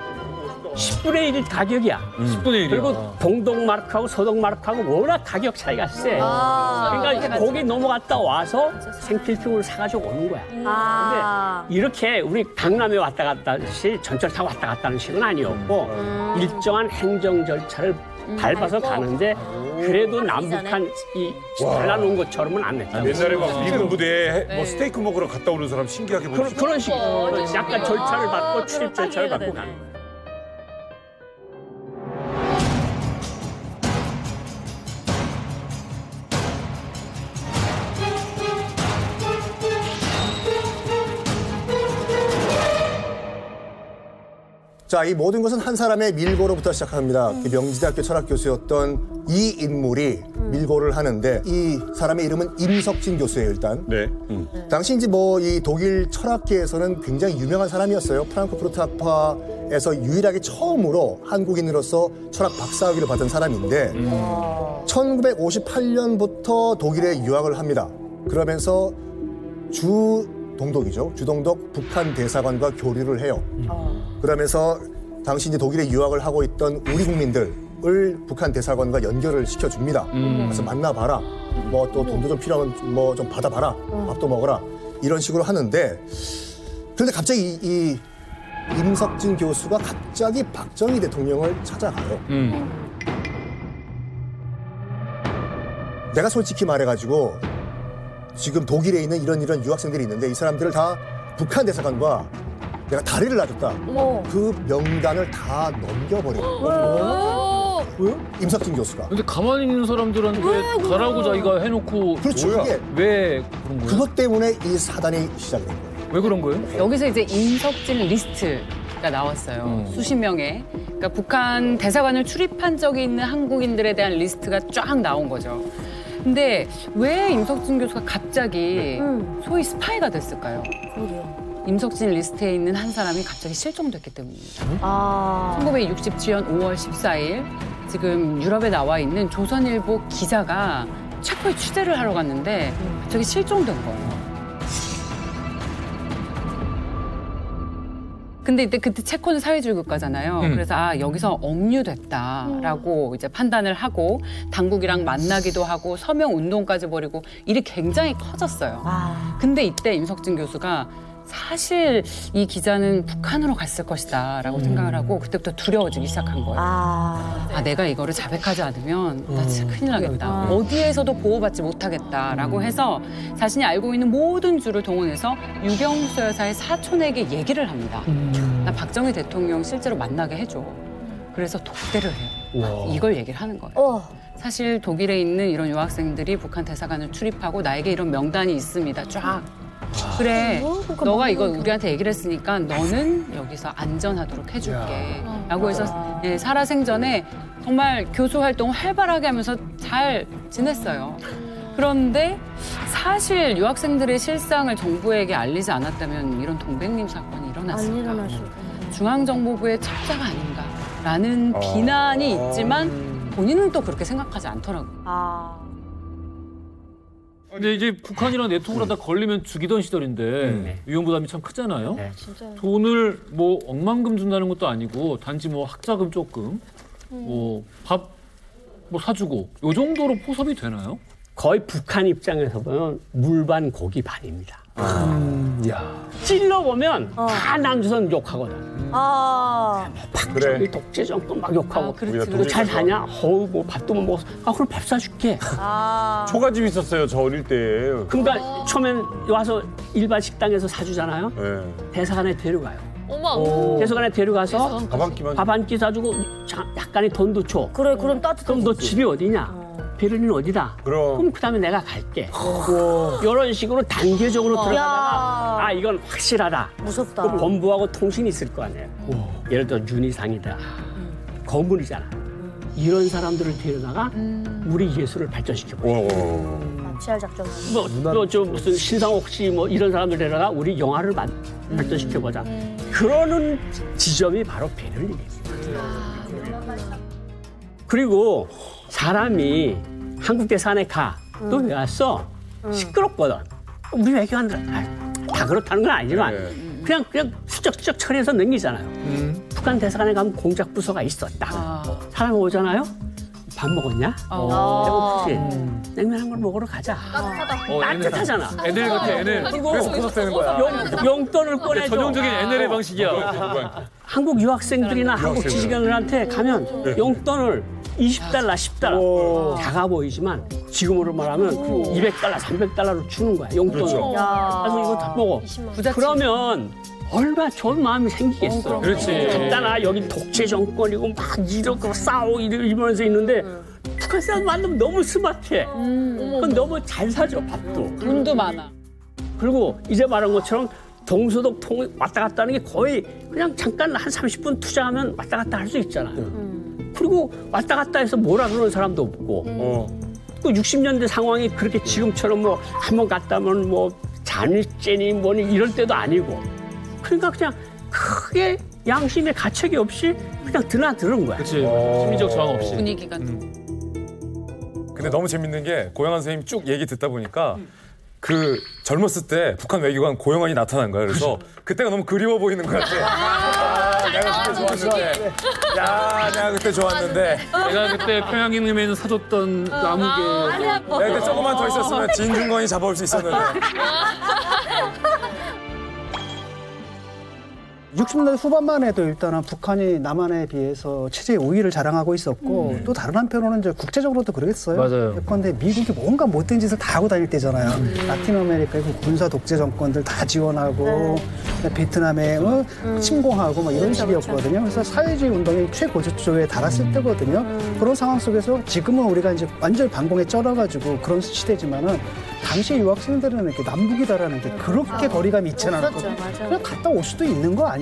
Q: 10분의 1 가격이야.
C: 10분의 1이야.
Q: 그리고 동독 마르크하고 서독 마르크하고 워낙 가격 차이가 세. 그러니까 거기 넘어갔다 와서 생필품을 사가지고 오는 거야. 근데 이렇게 우리 강남에 왔다 갔다 하듯이 전철 타고 왔다 갔다 하는 식은 아니었고 일정한 행정 절차를 밟아서 가는데 그래도 남북한 이 잘라놓은 것처럼은 안 했다.
H: 옛날에 막 미군 부대에 뭐 스테이크 먹으러 갔다 오는 사람 신기하게 보지.
Q: 그런 식으로 약간 절차를 밟고 출입 절차를 밟고 가는 거야.
M: 자, 이 모든 것은 한 사람의 밀고로부터 시작합니다. 명지대학교 철학 교수였던 이 인물이 밀고를 하는데 이 사람의 이름은 임석진 교수예요, 일단. 당시 이제 뭐 이 독일 철학계에서는 굉장히 유명한 사람이었어요. 프랑크푸르트 학파에서 유일하게 처음으로 한국인으로서 철학 박사학위를 받은 사람인데 1958년부터 독일에 유학을 합니다. 그러면서 주동독이죠. 주동독 북한 대사관과 교류를 해요. 그러면서 당시 이제 독일에 유학을 하고 있던 우리 국민들을 북한 대사관과 연결을 시켜줍니다. 그래서 만나봐라. 뭐 또 돈도 좀 필요하면 뭐 좀 받아봐라. 밥도 먹어라. 이런 식으로 하는데 그런데 갑자기 이 임석진 교수가 갑자기 박정희 대통령을 찾아가요. 내가 솔직히 말해가지고 지금 독일에 있는 이런 유학생들이 있는데 이 사람들을 다 북한 대사관과 내가 다리를 놔줬다. 그 명단을 다 넘겨버린 거예요. 왜요? 임석진 교수가.
C: 근데 가만히 있는 사람들한테 가라고 자기가 해놓고
M: 그렇죠. 그게
C: 왜 그런 거예요?
M: 그것 때문에 이 사단이 시작된 거예요.
C: 왜 그런 거예요?
E: 여기서 이제 임석진 리스트가 나왔어요. 수십 명의. 그러니까 북한 대사관을 출입한 적이 있는 한국인들에 대한 리스트가 쫙 나온 거죠. 근데 왜 임석진 교수가 갑자기 소위 스파이가 됐을까요? 임석진 리스트에 있는 한 사람이 갑자기 실종됐기 때문입니다. 1967년 5월 14일 지금 유럽에 나와 있는 조선일보 기자가 체포에 취재를 하러 갔는데 갑자기 실종된 거예요. 근데 그때 체코는 사회주의 국가잖아요. 그래서 여기서 억류됐다라고 이제 판단을 하고 당국이랑 만나기도 하고 서명 운동까지 벌이고 일이 굉장히 커졌어요. 근데 이때 임석진 교수가 사실 이 기자는 북한으로 갔을 것이다라고 생각을 하고 그때부터 두려워지기 시작한 거예요. 내가 이거를 자백하지 않으면 나 진짜 큰일 나겠다. 어디에서도 보호받지 못하겠다라고 해서 자신이 알고 있는 모든 줄을 동원해서 유경수 여사의 사촌에게 얘기를 합니다. 나 박정희 대통령 실제로 만나게 해줘. 그래서 독대를 해요. 이걸 얘기를 하는 거예요. 사실 독일에 있는 이런 유학생들이 북한 대사관을 출입하고 나에게 이런 명단이 있습니다. 쫙. 그래, 너가 이거 우리한테 얘기를 했으니까 너는 여기서 안전하도록 해줄게. 라고 해서 살아생전에 정말 교수 활동을 활발하게 하면서 잘 지냈어요. 그런데 사실 유학생들의 실상을 정부에게 알리지 않았다면 이런 동백님 사건이 일어났을까. 중앙정보부의 첩자가 아닌가라는 비난이 있지만 본인은 또 그렇게 생각하지 않더라고요.
C: 근데 이제 북한이랑 내통을 하다 걸리면 죽이던 시절인데 위험 부담이 참 크잖아요. 돈을 뭐 억만금 준다는 것도 아니고 단지 뭐 학자금 조금, 뭐 밥 뭐 사주고 요 정도로 포섭이 되나요?
Q: 거의 북한 입장에서 보면 물반 고기 반입니다. 찔러보면 다 남조선 욕하거든. 박정희 독재 정권 막 욕하고. 너 잘 사냐? 뭐 밥도 못 먹었어. 그럼 밥 사줄게.
H: 초가집 있었어요, 저 어릴 때.
Q: 그러니까 처음엔 와서 일반 식당에서 사주잖아요. 대사관에 데려가요.
B: 어머.
Q: 대사관에 데려가서 밥 한 끼 사주고 약간의 돈도 줘.
N: 그래, 그럼 따뜻하지.
Q: 그럼 너 집이 어디냐? 베를린 어디다? 그럼 그다음에 내가 갈게. 이런 식으로 단계적으로 들어가다가 이건 확실하다.
N: 무섭다.
Q: 그 본부하고 통신이 있을 거 아니에요. 예를 들어 윤희상이다. 거물이잖아. 이런 사람들을 데려다가 우리 예술을 발전시켜보자.
N: 치알 작전.
Q: 좀 무슨 신상옥 씨 뭐 이런 사람들 데려다가 우리 영화를 발전시켜보자. 그러는 지점이 바로 베를린입니다. 그리고 사람이 한국 대사관에 가. 너 왜 왔어? 시끄럽거든. 우리 외교관들 다 그렇다는 건 아니지만 그냥 수적수적 처리해서 넘기잖아요. 북한 대사관에 가면 공작 부서가 있었다. 사람이 오잖아요. 밥 먹었냐? 배고프지? 냉면 한 걸 먹으러 가자. 따뜻하잖아.
C: NL 같아, NL.
Q: 그래서
C: 포섭되는 거야.
Q: 용돈을 꺼내줘.
C: 전형적인 NL의 방식이야.
Q: 한국 유학생들이나 한국 지식인들한테 가면 용돈을 20달러, 10달러 작아 보이지만 지금으로 말하면 200달러, 300달러로 주는 거야, 용돈을. 그래서 이거 다 먹어. 그러면 얼마나 좋은 마음이 생기겠어.
C: 그렇지.
Q: 간단하 여기 독재 정권이고 막 이러고 싸우고 이러면서 있는데 북한 사람 만나면 너무 스마트해. 그건 너무 잘 사줘, 밥도.
E: 돈도 많아.
Q: 그리고 이제 말한 것처럼 동서독 왔다 갔다 하는 게 거의 그냥 잠깐 한 30분 투자하면 왔다 갔다 할 수 있잖아요. 그리고 왔다 갔다 해서 뭐라 그러는 사람도 없고. 그 60년대 상황이 그렇게 지금처럼 뭐 한 번 갔다 오면 뭐 잔이째니 뭐니 이럴 때도 아니고. 그러니까 그냥 크게 양심의 가책이 없이 그냥 드나드는 거야.
C: 그렇지. 심리적 저항 없이.
E: 분위기가.
A: 근데 너무 재밌는 게 고영한 선생님 쭉 얘기 듣다 보니까 그 젊었을 때 북한 외교관 고영한이 나타난 거야. 그래서 그때가 너무 그리워 보이는 것 같아. 내가 그때 좋았는데. 내가 그때 좋았는데.
C: 내가 그때 평양냉면에서 사줬던 나무개.
A: 내가 그때 조금만 더 있었으면 진중권이 잡아올 수 있었는데.
G: 60년대 후반만 해도 일단은 북한이 남한에 비해서 체제 우위를 자랑하고 있었고 또 다른 한편으로는 이제 국제적으로도 그러겠어요.
C: 맞아요.
G: 그런데 미국이 뭔가 못된 짓을 다 하고 다닐 때잖아요. 라틴 아메리카의 군사 독재 정권들 다 지원하고 베트남에 침공하고 막 이런 식이었거든요. 그래서 사회주의 운동이 최고조에 달았을 때거든요. 그런 상황 속에서 지금은 우리가 이제 완전히 반공에 쩔어가지고 그런 시대지만은 당시 유학생들은 이렇게 남북이다라는 게 그렇게 거리감이 있지는 않거든요. 그냥 갔다 올 수도 있는 거 아니야?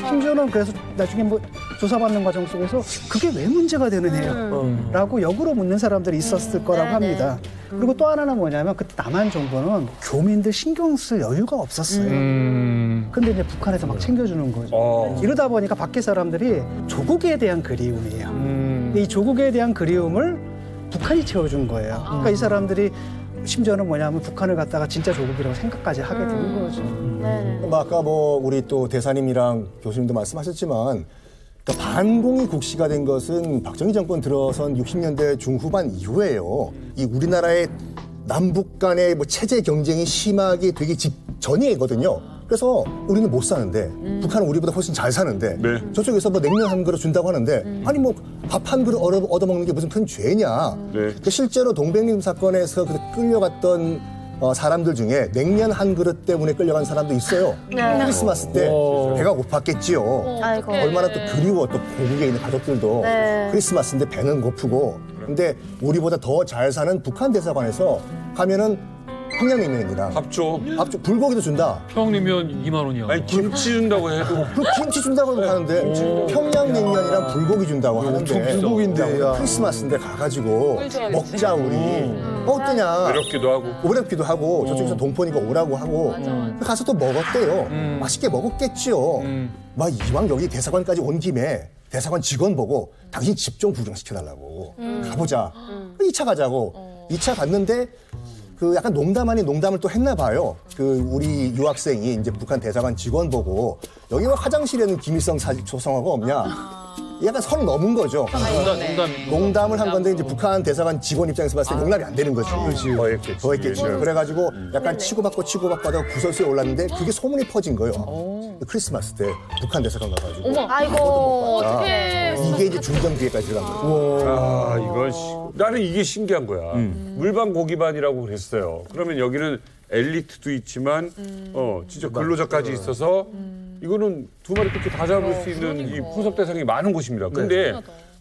G: 심지어는 그래서 나중에 뭐 조사받는 과정 속에서 그게 왜 문제가 되느냐요? 라고 역으로 묻는 사람들이 있었을 거라고 합니다. 그리고 또 하나는 뭐냐면 그때 남한 정부는 교민들 신경 쓸 여유가 없었어요. 근데 이제 북한에서 막 챙겨주는 거죠. 이러다 보니까 밖에 사람들이 조국에 대한 그리움이에요. 근데 이 조국에 대한 그리움을 북한이 채워준 거예요. 그러니까 이 사람들이 심지어는 뭐냐면 북한을 갖다가 진짜 조국이라고 생각까지 하게 되는 거죠.
M: 아까 뭐 우리 또 대사님이랑 교수님도 말씀하셨지만 그러니까 반공이 국시가 된 것은 박정희 정권 들어선 60년대 중후반 이후에요. 이 우리나라의 남북 간의 뭐 체제 경쟁이 심하게 되기 직전이거든요. 그래서 우리는 못 사는데 북한은 우리보다 훨씬 잘 사는데 저쪽에서 뭐 냉면 한 그릇 준다고 하는데 아니 뭐 밥 한 그릇 얻어먹는 게 무슨 큰 죄냐. 그러니까 실제로 동백림 사건에서 끌려갔던 사람들 중에 냉면 한 그릇 때문에 끌려간 사람도 있어요. 크리스마스 때 배가 고팠겠지요. 얼마나 또 그리워 또 고국에 있는 가족들도 크리스마스인데 배는 고프고 근데 우리보다 더 잘 사는 북한 대사관에서 가면은 평양냉면이랑 밥 줘. 불고기도 준다.
C: 평양냉면 2만 원이야.
H: 아니 김치 준다고 해도
M: 그 김치 준다고 하는데 평양냉면이랑 불고기 준다고 하는데
F: 불고기인데
M: 크리스마스인데 가가지고 먹자 우리 어떠냐. 어렵기도 하고 저쪽에서 동포니까 오라고 하고 가서 또 먹었대요. 맛있게 먹었겠지요. 막 이왕 여기 대사관까지 온 김에 대사관 직원 보고 당신 집 좀 구경시켜달라고 가보자. 2차 가자고 2차 갔는데 그 약간 농담 아닌 농담을 또 했나 봐요. 그 우리 유학생이 이제 북한 대사관 직원 보고 여기 왜 화장실에는 김일성 조성화가 없냐? 약간 선 넘은 거죠. 농담을 한 건데 이제 북한 대사관 직원 입장에서 봤을 때 용납이 안 되는 거죠. 더 했겠지. 그래가지고 약간 치고받고 하다가 구설수에 올랐는데 그게 소문이 퍼진 거예요. 크리스마스 때 북한 대사관 가가지고.
B: 아이고 어떡해.
M: 이게 이제 중정기회까지 들어간 거죠.
H: 아 이건 나는 이게 신기한 거야. 물반 고기반이라고 그랬어요. 그러면 여기는 엘리트도 있지만 진짜 근로자까지 있어서 이거는 두 마리 토끼 다 잡을 수 있는 이 포섭 대상이 많은 곳입니다. 근데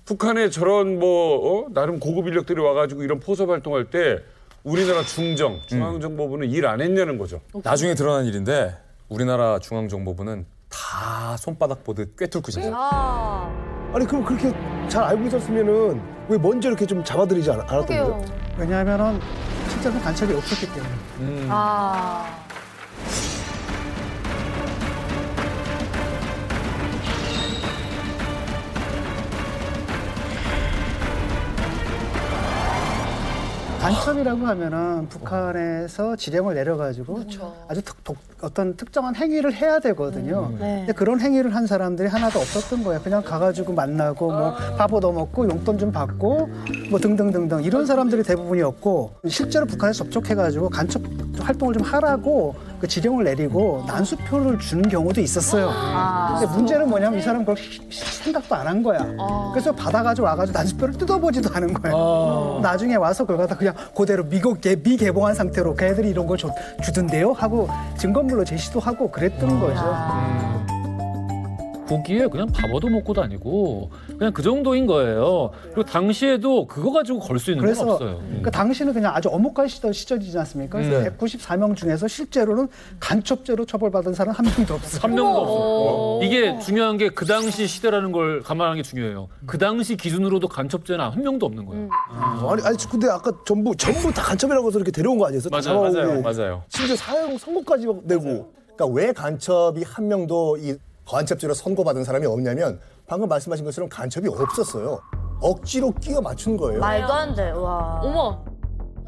H: 북한에 저런 나름 고급 인력들이 와가지고 이런 포섭 활동할 때 우리나라 중앙정보부는 일 안 했냐는 거죠.
A: 나중에 드러난 일인데 우리나라 중앙정보부는 다 손바닥 보듯 꿰뚫고 있습니다.
F: 아니 그럼 그렇게 잘 알고 있었으면은 왜 먼저 이렇게 좀 잡아들이지 않았던 거예요?
G: 왜냐하면은 실제로 간첩이 없었기 때문에. 간첩이라고 하면은 북한에서 지령을 내려가지고 아주 어떤 특정한 행위를 해야 되거든요. 근데 그런 행위를 한 사람들이 하나도 없었던 거예요. 그냥 가가지고 만나고 뭐 밥 얻어먹고 용돈 좀 받고 뭐 등등등등 이런 사람들이 대부분이었고 실제로 북한에서 접촉해가지고 간첩 활동을 좀 하라고 그 지령을 내리고 난수표를 주는 경우도 있었어요. 근데 문제는 뭐냐면 이 사람은 그걸 생각도 안 한 거야. 그래서 받아가지고 와가지고 난수표를 뜯어보지도 않은 거야. 나중에 와서 그걸 갖다 그냥 그대로 미개봉한 상태로 걔들이 이런 걸 주던데요? 하고 증거물로 제시도 하고 그랬던 거죠.
C: 보기에 그냥 밥 얻어먹고 다니고 그냥 그 정도인 거예요. 그리고 당시에도 그거 가지고 걸 수 있는 건 없어요.
G: 그러니까 당시는 그냥 아주 엄혹한 시절이지 않습니까? 그래서 194명 중에서 실제로는 간첩죄로 처벌받은 사람 한 명도 없어요.
C: 한 명도 없어요. 이게 중요한 게 그 당시 시대라는 걸 감안하는 게 중요해요. 그 당시 기준으로도 간첩죄는 한 명도 없는 거예요.
F: 아니 근데 아까 전부 다 간첩이라고 해서 이렇게 데려온 거 아니었어요?
A: 맞아요.
F: 심지어 사형 선고까지 내고.
M: 그러니까 왜 간첩이 한 명도 이 간첩죄로 선고받은 사람이 없냐면 방금 말씀하신 것처럼 간첩이 없었어요. 억지로 끼워 맞춘 거예요.
N: 말도 안 돼. 와.
B: 어머.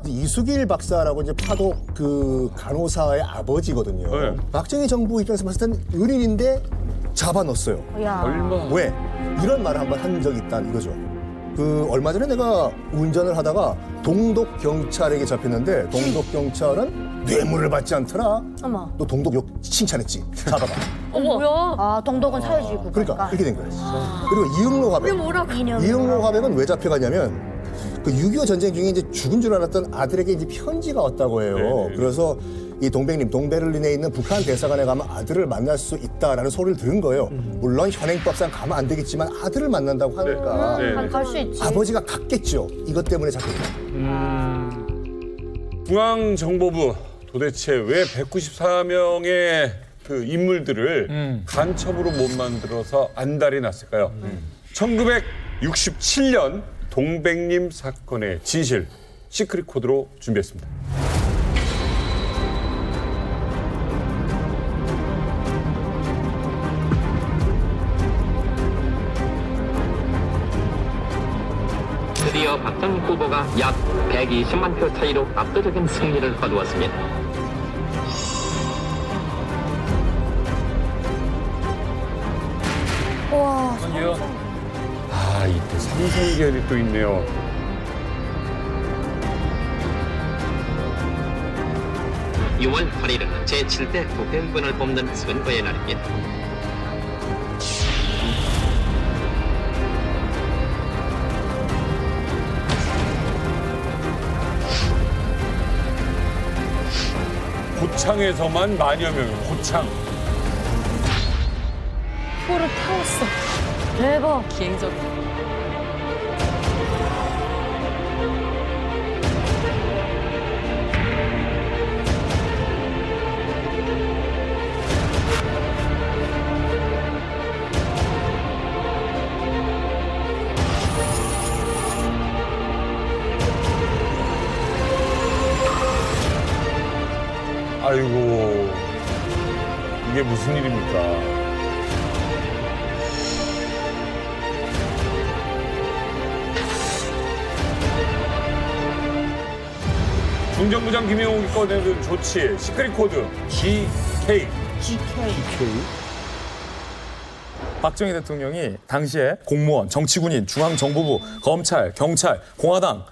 M: 이수길 박사라고 이제 파독 그 간호사의 아버지거든요. 박정희 정부 입장에서 봤을 때는 은인인데 잡아넣었어요.
H: 얼마?
M: 왜? 이런 말을 한번 한 적이 있다는 이거죠. 그 얼마 전에 내가 운전을 하다가 동독 경찰에게 잡혔는데 동독 경찰은 뇌물을 받지 않더라.
N: 어머.
M: 너 동독 욕 칭찬했지. 잡아봐.
N: 뭐야? 동독은 사회주의 국가니까.
M: 그러니까 그렇게 된 거예요. 그리고 이응로 화백. 이응로 화백은 왜 잡혀가냐면 그 6.25 전쟁 중에 이제 죽은 줄 알았던 아들에게 이제 편지가 왔다고 해요. 그래서 이 동베를린에 있는 북한 대사관에 가면 아들을 만날 수 있다라는 소리를 들은 거예요. 물론 현행법상 가면 안 되겠지만 아들을 만난다고 하니까
N: 갈 수 있지.
M: 아버지가 갔겠죠. 이것 때문에 잡혔다.
H: 중앙정보부 도대체 왜 194명의 그 인물들을 간첩으로 못 만들어서 안달이 났을까요? 1967년 동백림 사건의 진실 시크릿 코드로 준비했습니다.
O: 드디어 박정희 후보가 약 120만 표 차이로 압도적인 승리를 거두었습니다.
K: 와.
H: 아, 이때 삼성계열이 또 있네요.
O: (6월 8일은) 제7대 국회의원을 뽑는 선거의 날입니다.
H: 고창에서만 만여 명, 고창.
K: 표를 태웠어. 대박.
E: 기행적.
H: 아이고, 이게 무슨 일입니까? 중정부장 김영욱이 꺼내는 조치, 시크릿 코드 GK.
A: 박정희 대통령이 당시에 공무원, 정치군인, 중앙정보부, 검찰, 경찰, 공화당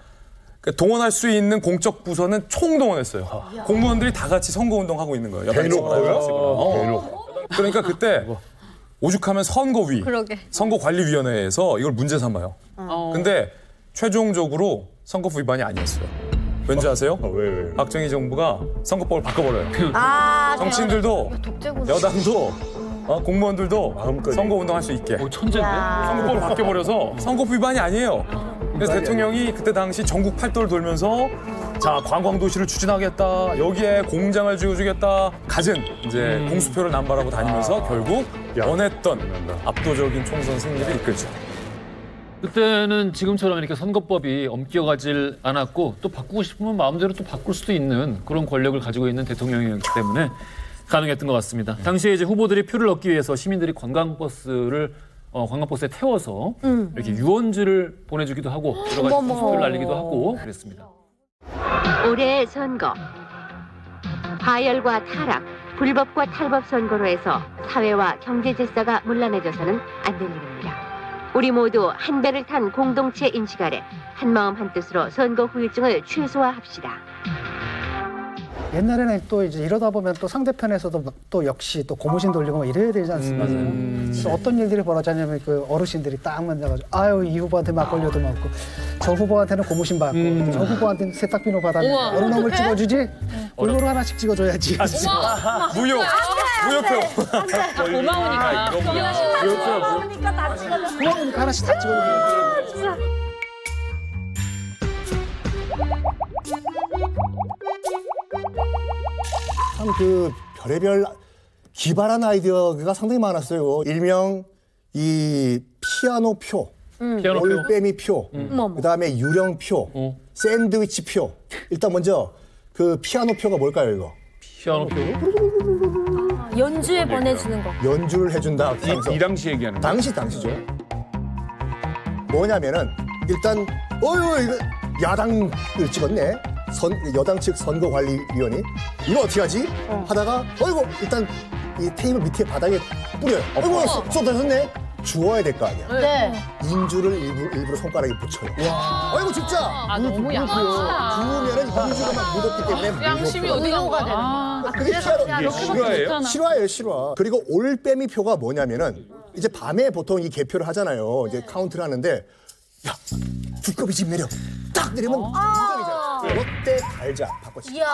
A: 동원할 수 있는 공적 부서는 총동원했어요. 공무원들이 다 같이 선거운동하고 있는 거예요.
H: 대놓고요?
A: 그러니까 그때 오죽하면 선거위,
K: 그러게.
A: 선거관리위원회에서 이걸 문제 삼아요. 근데 최종적으로 선거법 위반이 아니었어요. 왠지 아세요?
H: 왜?
A: 박정희 정부가 선거법을 바꿔버려요.
K: 아,
A: 정치인들도
K: 독재구나.
A: 여당도 공무원들도 선거운동할 수 있게
C: 천재인데?
A: 선거법을 바뀌어버려서 선거법 위반이 아니에요. 그래서 대통령이 그때 당시 전국 팔도를 돌면서 자, 관광도시를 추진하겠다, 여기에 공장을 지어주겠다, 갖은 이제 공수표를 남발하고 다니면서 결국 원했던 압도적인 총선 승리를 이끌죠.
C: 그때는 지금처럼 이렇게 선거법이 엄격하질 않았고 또 바꾸고 싶으면 마음대로 또 바꿀 수도 있는 그런 권력을 가지고 있는 대통령이었기 때문에 가능했던 것 같습니다. 당시에 이제 후보들이 표를 얻기 위해서 시민들이 관광버스에 태워서 이렇게 유원지를 보내주기도 하고 여러 가지 공수표를 날리기도 하고 그랬습니다.
R: 올해의 선거, 파열과 타락, 불법과 탈법 선거로 해서 사회와 경제 질서가 문란해져서는 안 될 일입니다. 우리 모두 한 배를 탄 공동체 인식 아래 한마음 한뜻으로 선거 후유증을 최소화합시다.
G: 옛날에는 또 이제 이러다 보면 또 상대편에서도 또 역시 또 고무신 돌리고 막 이래야 되지 않습니까? 그래서 어떤 일들이 벌어졌냐면 그 어르신들이 딱 만나가지고 아유 이 후보한테 막걸리도 먹고 저 후보한테는 고무신 받고 저 후보한테는 세탁비누 받았는데 어느 놈을 찍어주지? 골고루 하나씩 찍어줘야지.
A: 무효표.
E: 고마우니까.
K: 고마우니까 다 찍어줘.
G: 고마우니까 하나씩 다 찍어줘야지.
M: 참 그 별의별 기발한 아이디어가 상당히 많았어요. 일명 이 피아노 표, 올빼미 표, 그다음에 유령표, 샌드위치 표. 일단 먼저 그 피아노 표가 뭘까요, 이거?
C: 피아노 표?
K: 연주에 보내주는 거.
M: 연주를 해준다.
H: 이 당시 얘기하는 거.
M: 당시죠. 뭐냐면은 일단 이거 야당을 찍었네. 여당 측 선거관리위원이 이거 어떻게 하지? 하다가 일단 이 테이블 밑에 바닥에 뿌려요. 쏟아졌네. 주워야 될 거 아니야.
K: 네.
M: 인주를 일부러 손가락에 붙여요. 진짜.
B: 너무 양심이다.
M: 주우면은 인주가 막 묻었기 때문에
B: 양심이 어디 간 거야?
M: 그게 실화예요? 실화예요, 실화. 그리고 올빼미 표가 뭐냐면은 이제 밤에 보통 이 개표를 하잖아요. 이제 카운트를 하는데 야, 두꺼비 집 내려. 딱 내리면 공장이잖아. 롯데 달자 바꿔치.
K: 이야,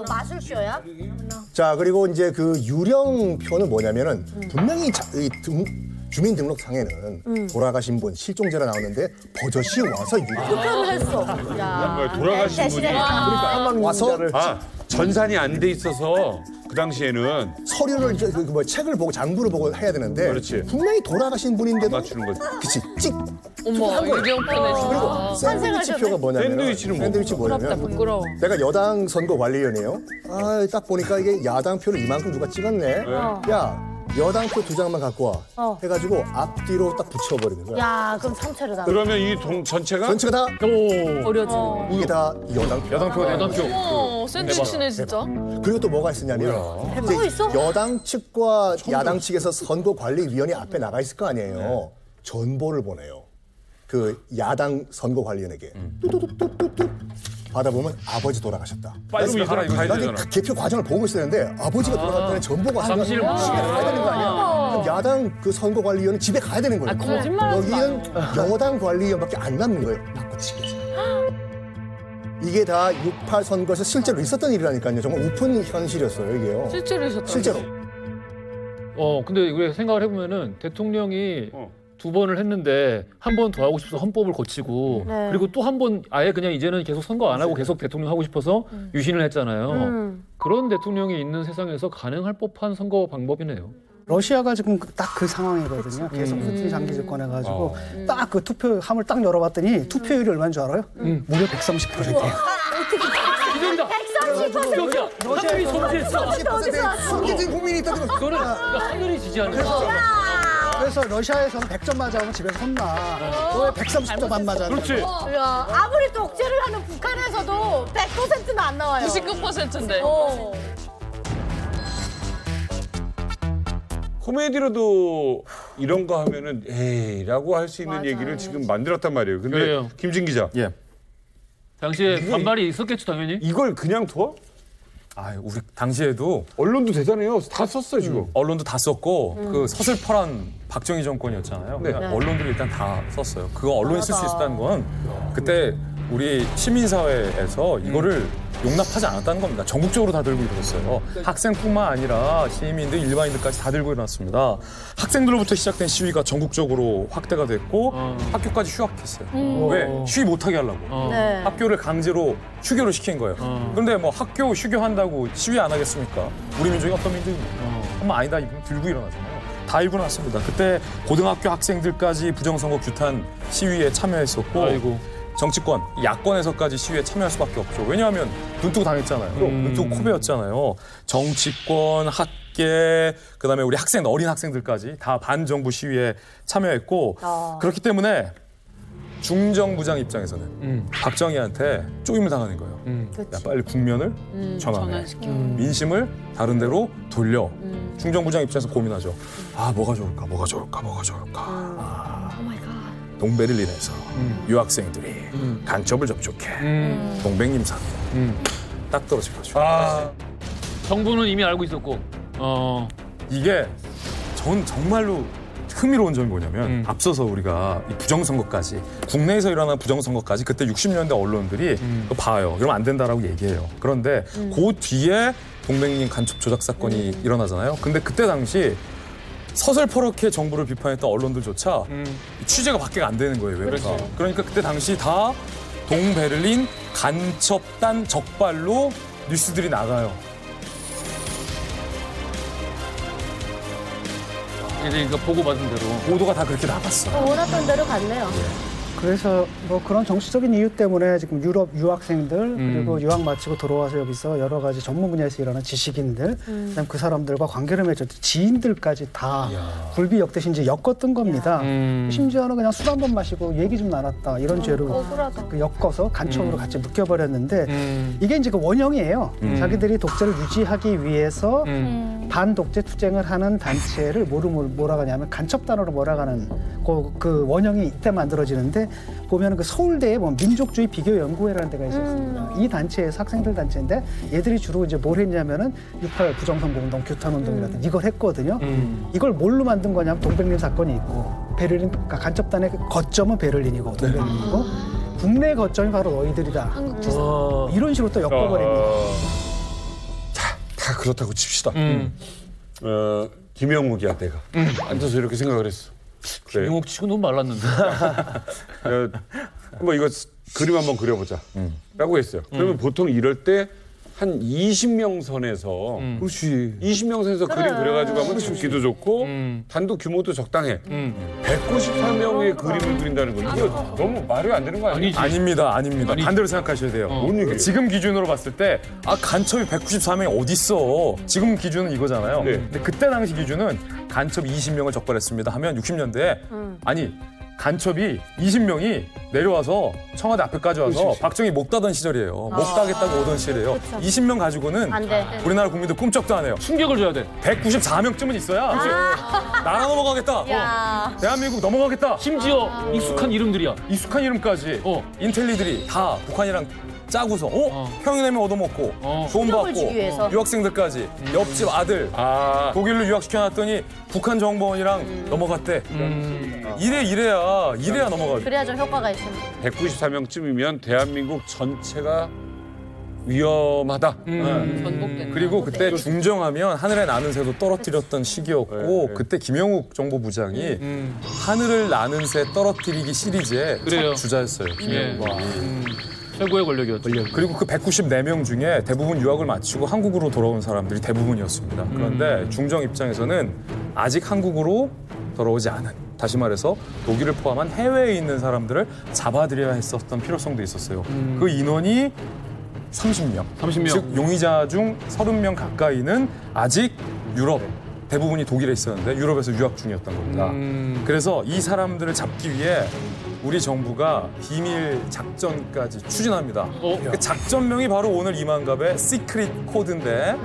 K: 마술쇼야?
M: 자, 그리고 이제 그 유령표는 뭐냐면은 분명히 주민등록상에는 돌아가신 분, 실종자가 나오는데 버젓이 와서
K: 투표를 했어.
H: 돌아가신 분이
M: 그러니까 와서
H: 전산이 안 돼 있어서 그 당시에는
M: 서류를 책을 보고 장부를 보고 해야 되는데
H: 그렇지.
M: 분명히 돌아가신 분인데도
H: 맞추는 거지.
M: 그치 찍.
B: 어머, 유령표네.
M: 그리고 샌드위치 표가 뭐냐면
H: 샌드위치는
M: 뭐냐면
E: 부끄러워.
M: 내가 여당 선거관리위원회요. 딱 보니까 이게 야당 표를 이만큼 누가 찍었네. 야, 여당표 2장만 갖고 와. 해가지고 앞뒤로 딱 붙여버리는 거야.
N: 야, 그럼 상처를 당.
H: 그러면 이 전체가
M: 다
B: 어려져.
M: 이게 다 여당표.
B: 어머, 샌드위치네 진짜.
M: 그리고 또 뭐가 있었냐면 이제 여당 측과 야당 측에서 선거관리위원회 앞에 나가 있을 거 아니에요. 전보를 보내요. 그 야당 선거관리위원에게 뚜뚜뚜뚜뚜 받아보면 아버지 돌아가셨다.
H: 빨리 이거 가야 되잖아.
M: 개표 과정을 보고 있어야 되는데 아버지가 돌아갔다는 전보가
C: 잠실
M: 집에 가야 되는 거 아니야? 그럼 야당 그 선거관리위원은 집에 가야 되는 거예요. 여기는 여당 관리위원밖에 안 남는 거예요. 바꿔치기지. 이게 다 6.8 선거에서 실제로 있었던 일이라니까요. 정말 오픈 현실이었어요, 이게요.
B: 실제로 있었다.
M: 실제로.
C: 근데 우리가 생각을 해보면은 대통령이 2번을 했는데 한 번 더 하고 싶어서 헌법을 고치고 그리고 또 한 번 아예 그냥 이제는 계속 선거 안 하고 계속 대통령 하고 싶어서 유신을 했잖아요. 그런 대통령이 있는 세상에서 가능할 법한 선거 방법이네요.
G: 러시아가 지금 딱 그 상황이거든요. 계속 푸틴이 장기 집권해가지고 딱 그 투표함을 딱 열어봤더니 투표율이 얼마인 줄 알아요? 무려 130%예요.
C: 기대된다.
N: 130%.
C: 하늘이 존재했어.
M: 30%의 숨겨진 국민이 있다는 거.
C: 그거는 하늘이 지지하는 거야.
G: 그래서 러시아에서는 100점 맞아오면 집에서 혼나. 너 왜 130점 안 맞아?
C: 그렇지.
N: 야, 아무리 독재를 하는 북한에서도 100%는 안 나와요.
B: 99%인데.
H: 코미디로도 이런 거 하면은 에이라고 할 수 있는 얘기를 지금 만들었단 말이에요. 근데
C: 그래요.
H: 김진 기자.
C: 당시에 반발이 있었겠죠, 당연히.
H: 이걸 그냥 둬?
A: 우리 당시에도
H: 언론도 대단해요. 다 썼어요, 지금.
A: 언론도 다 썼고 그 서슬퍼런 박정희 정권이었잖아요. 언론들이 일단 다 썼어요. 그거 언론이 쓸 수 있었다는 건 그때 우리 시민사회에서 이거를 용납하지 않았다는 겁니다. 전국적으로 다 들고 일어났어요. 학생뿐만 아니라 시민들, 일반인들까지 다 들고 일어났습니다. 학생들로부터 시작된 시위가 전국적으로 확대가 됐고 학교까지 휴학했어요. 왜? 시위 못하게 하려고. 학교를 강제로 휴교를 시킨 거예요. 그런데 뭐 학교 휴교한다고 시위 안 하겠습니까? 우리 민족이 어떤 민족입니까? 한번 아니다 이분 들고 일어나잖아요. 다 일어났습니다. 그때 고등학교 학생들까지 부정선거 규탄 시위에 참여했었고 정치권, 야권에서까지 시위에 참여할 수밖에 없죠. 왜냐하면 눈 뜨고 당했잖아요. 눈 뜨고 코베였잖아요. 정치권, 학계, 그다음에 우리 학생, 어린 학생들까지 다 반정부 시위에 참여했고 그렇기 때문에 중정부장 입장에서는 박정희한테 쪼임을 당하는 거예요. 야, 빨리 국면을 전환해. 민심을 다른 데로 돌려. 중정부장 입장에서 고민하죠. 뭐가 좋을까, 뭐가 좋을까, 뭐가 좋을까. 동베를린에서 유학생들이 간첩을 접촉해 동백님 사건 딱 떨어진 거죠.
C: 정부는 이미 알고 있었고
A: 이게 전 정말로 흥미로운 점이 뭐냐면 앞서서 우리가 이 부정선거까지 국내에서 일어난 부정선거까지 그때 60년대 언론들이 그거 봐요. 그러면 안 된다라고 얘기해요. 그런데 그 뒤에 동백님 간첩 조작 사건이 일어나잖아요. 근데 그때 당시 서슬퍼렇게 정부를 비판했던 언론들조차 취재가 밖에 안 되는 거예요. 외부가. 그러니까 그때 당시 다 동베를린 간첩단 적발로 뉴스들이 나가요.
C: 그러니까 보고받은 대로.
A: 보도가 다 그렇게 나갔어요.
N: 원했던 대로 갔네요.
G: 그래서 뭐 그런 정치적인 이유 때문에 지금 유럽 유학생들 그리고 유학 마치고 들어와서 여기서 여러 가지 전문 분야에서 일하는 지식인들 그다음 그 사람들과 관계를 맺었던 지인들까지 다 굴비 역대신지 엮었던 겁니다. 심지어는 그냥 술 한 번 마시고 얘기 좀 나눴다 이런 죄로 그 엮어서 간첩으로 같이 묶여버렸는데 이게 이제 그 원형이에요. 자기들이 독재를 유지하기 위해서 반독재 투쟁을 하는 단체를 뭐라 하냐면 간첩단으로 몰아가는 그 원형이 이때 만들어지는데 보면 그 서울대에 뭐 민족주의 비교 연구회라는 데가 있었습니다. 이 단체에서 학생들 단체인데 얘들이 주로 이제 뭘 했냐면은 6.8 부정선거 운동, 규탄 운동이라든지 이걸 했거든요. 이걸 뭘로 만든 거냐면 동백님 사건이 있고 베를린 그러니까 간첩단의 거점은 베를린이고 동백님이고 국내 거점이 바로 너희들이다. 이런 식으로 또 엮어버립니다.
H: 다 그렇다고 칩시다. 김영욱이야 내가 앉아서 이렇게 생각을 했어. 그래.
C: 김영욱 치고 너무 말랐는데.
H: 뭐 이거 그림 한번 그려보자 라고 했어요. 그러면 보통 이럴 때 한 20명 선에서
F: 그렇지.
H: 20명 선에서 그림 그려가지고 하면 죽기도 좋고 단도 규모도 적당해. 194명의 그림을 그린다는 거 이거 너무 말이 안 되는 거 아니에요?
A: 아닙니다. 반대로 생각하셔야 돼요.
H: 뭔 얘기예요?
A: 지금 기준으로 봤을 때 간첩이 194명이 어딨어. 지금 기준은 이거잖아요. 근데 그때 당시 기준은 간첩 20명을 적발했습니다 하면 60년대에 아니 간첩이 20명이 내려와서 청와대 앞에까지 와서 박정희 목 따던 시절이에요. 목 따겠다고 오던 시절이에요. 20명 가지고는
N: 안 돼.
A: 우리나라 국민들 꿈쩍도 안 해요.
C: 충격을 줘야 돼.
A: 194명쯤은 있어야 나라 넘어가겠다. 대한민국 넘어가겠다.
C: 심지어 익숙한 이름들이야.
A: 익숙한 이름까지 인텔리들이 다 북한이랑 짜고서 평양냉면 얻어먹고 돈 받고
N: 주기 위해서.
A: 유학생들까지 옆집 아들 독일로 유학시켜놨더니 북한 정보원이랑 넘어갔대. 이래야 넘어가죠.
N: 그래야 좀 효과가 있습니다.
H: 194명쯤이면 대한민국 전체가 위험하다.
A: 그리고 그때 중정하면 하늘에 나는 새도 떨어뜨렸던 시기였고 그때 김영욱 정보부장이 하늘을 나는 새 떨어뜨리기 시리즈의 첫 주자였어요. 김영욱이.
C: 최고의 권력이었죠.
A: 그리고 그 194명 중에 대부분 유학을 마치고 한국으로 돌아온 사람들이 대부분이었습니다. 그런데 중정 입장에서는 아직 한국으로 돌아오지 않은, 다시 말해서 독일을 포함한 해외에 있는 사람들을 잡아들여야 했었던 필요성도 있었어요. 그 인원이 30명. 즉 용의자 중 30명 가까이는 아직 유럽, 대부분이 독일에 있었는데 유럽에서 유학 중이었던 겁니다. 그래서 이 사람들을 잡기 위해 우리 정부가 비밀 작전까지 추진합니다. 그 작전명이 바로 오늘 이만갑의 시크릿 코드인데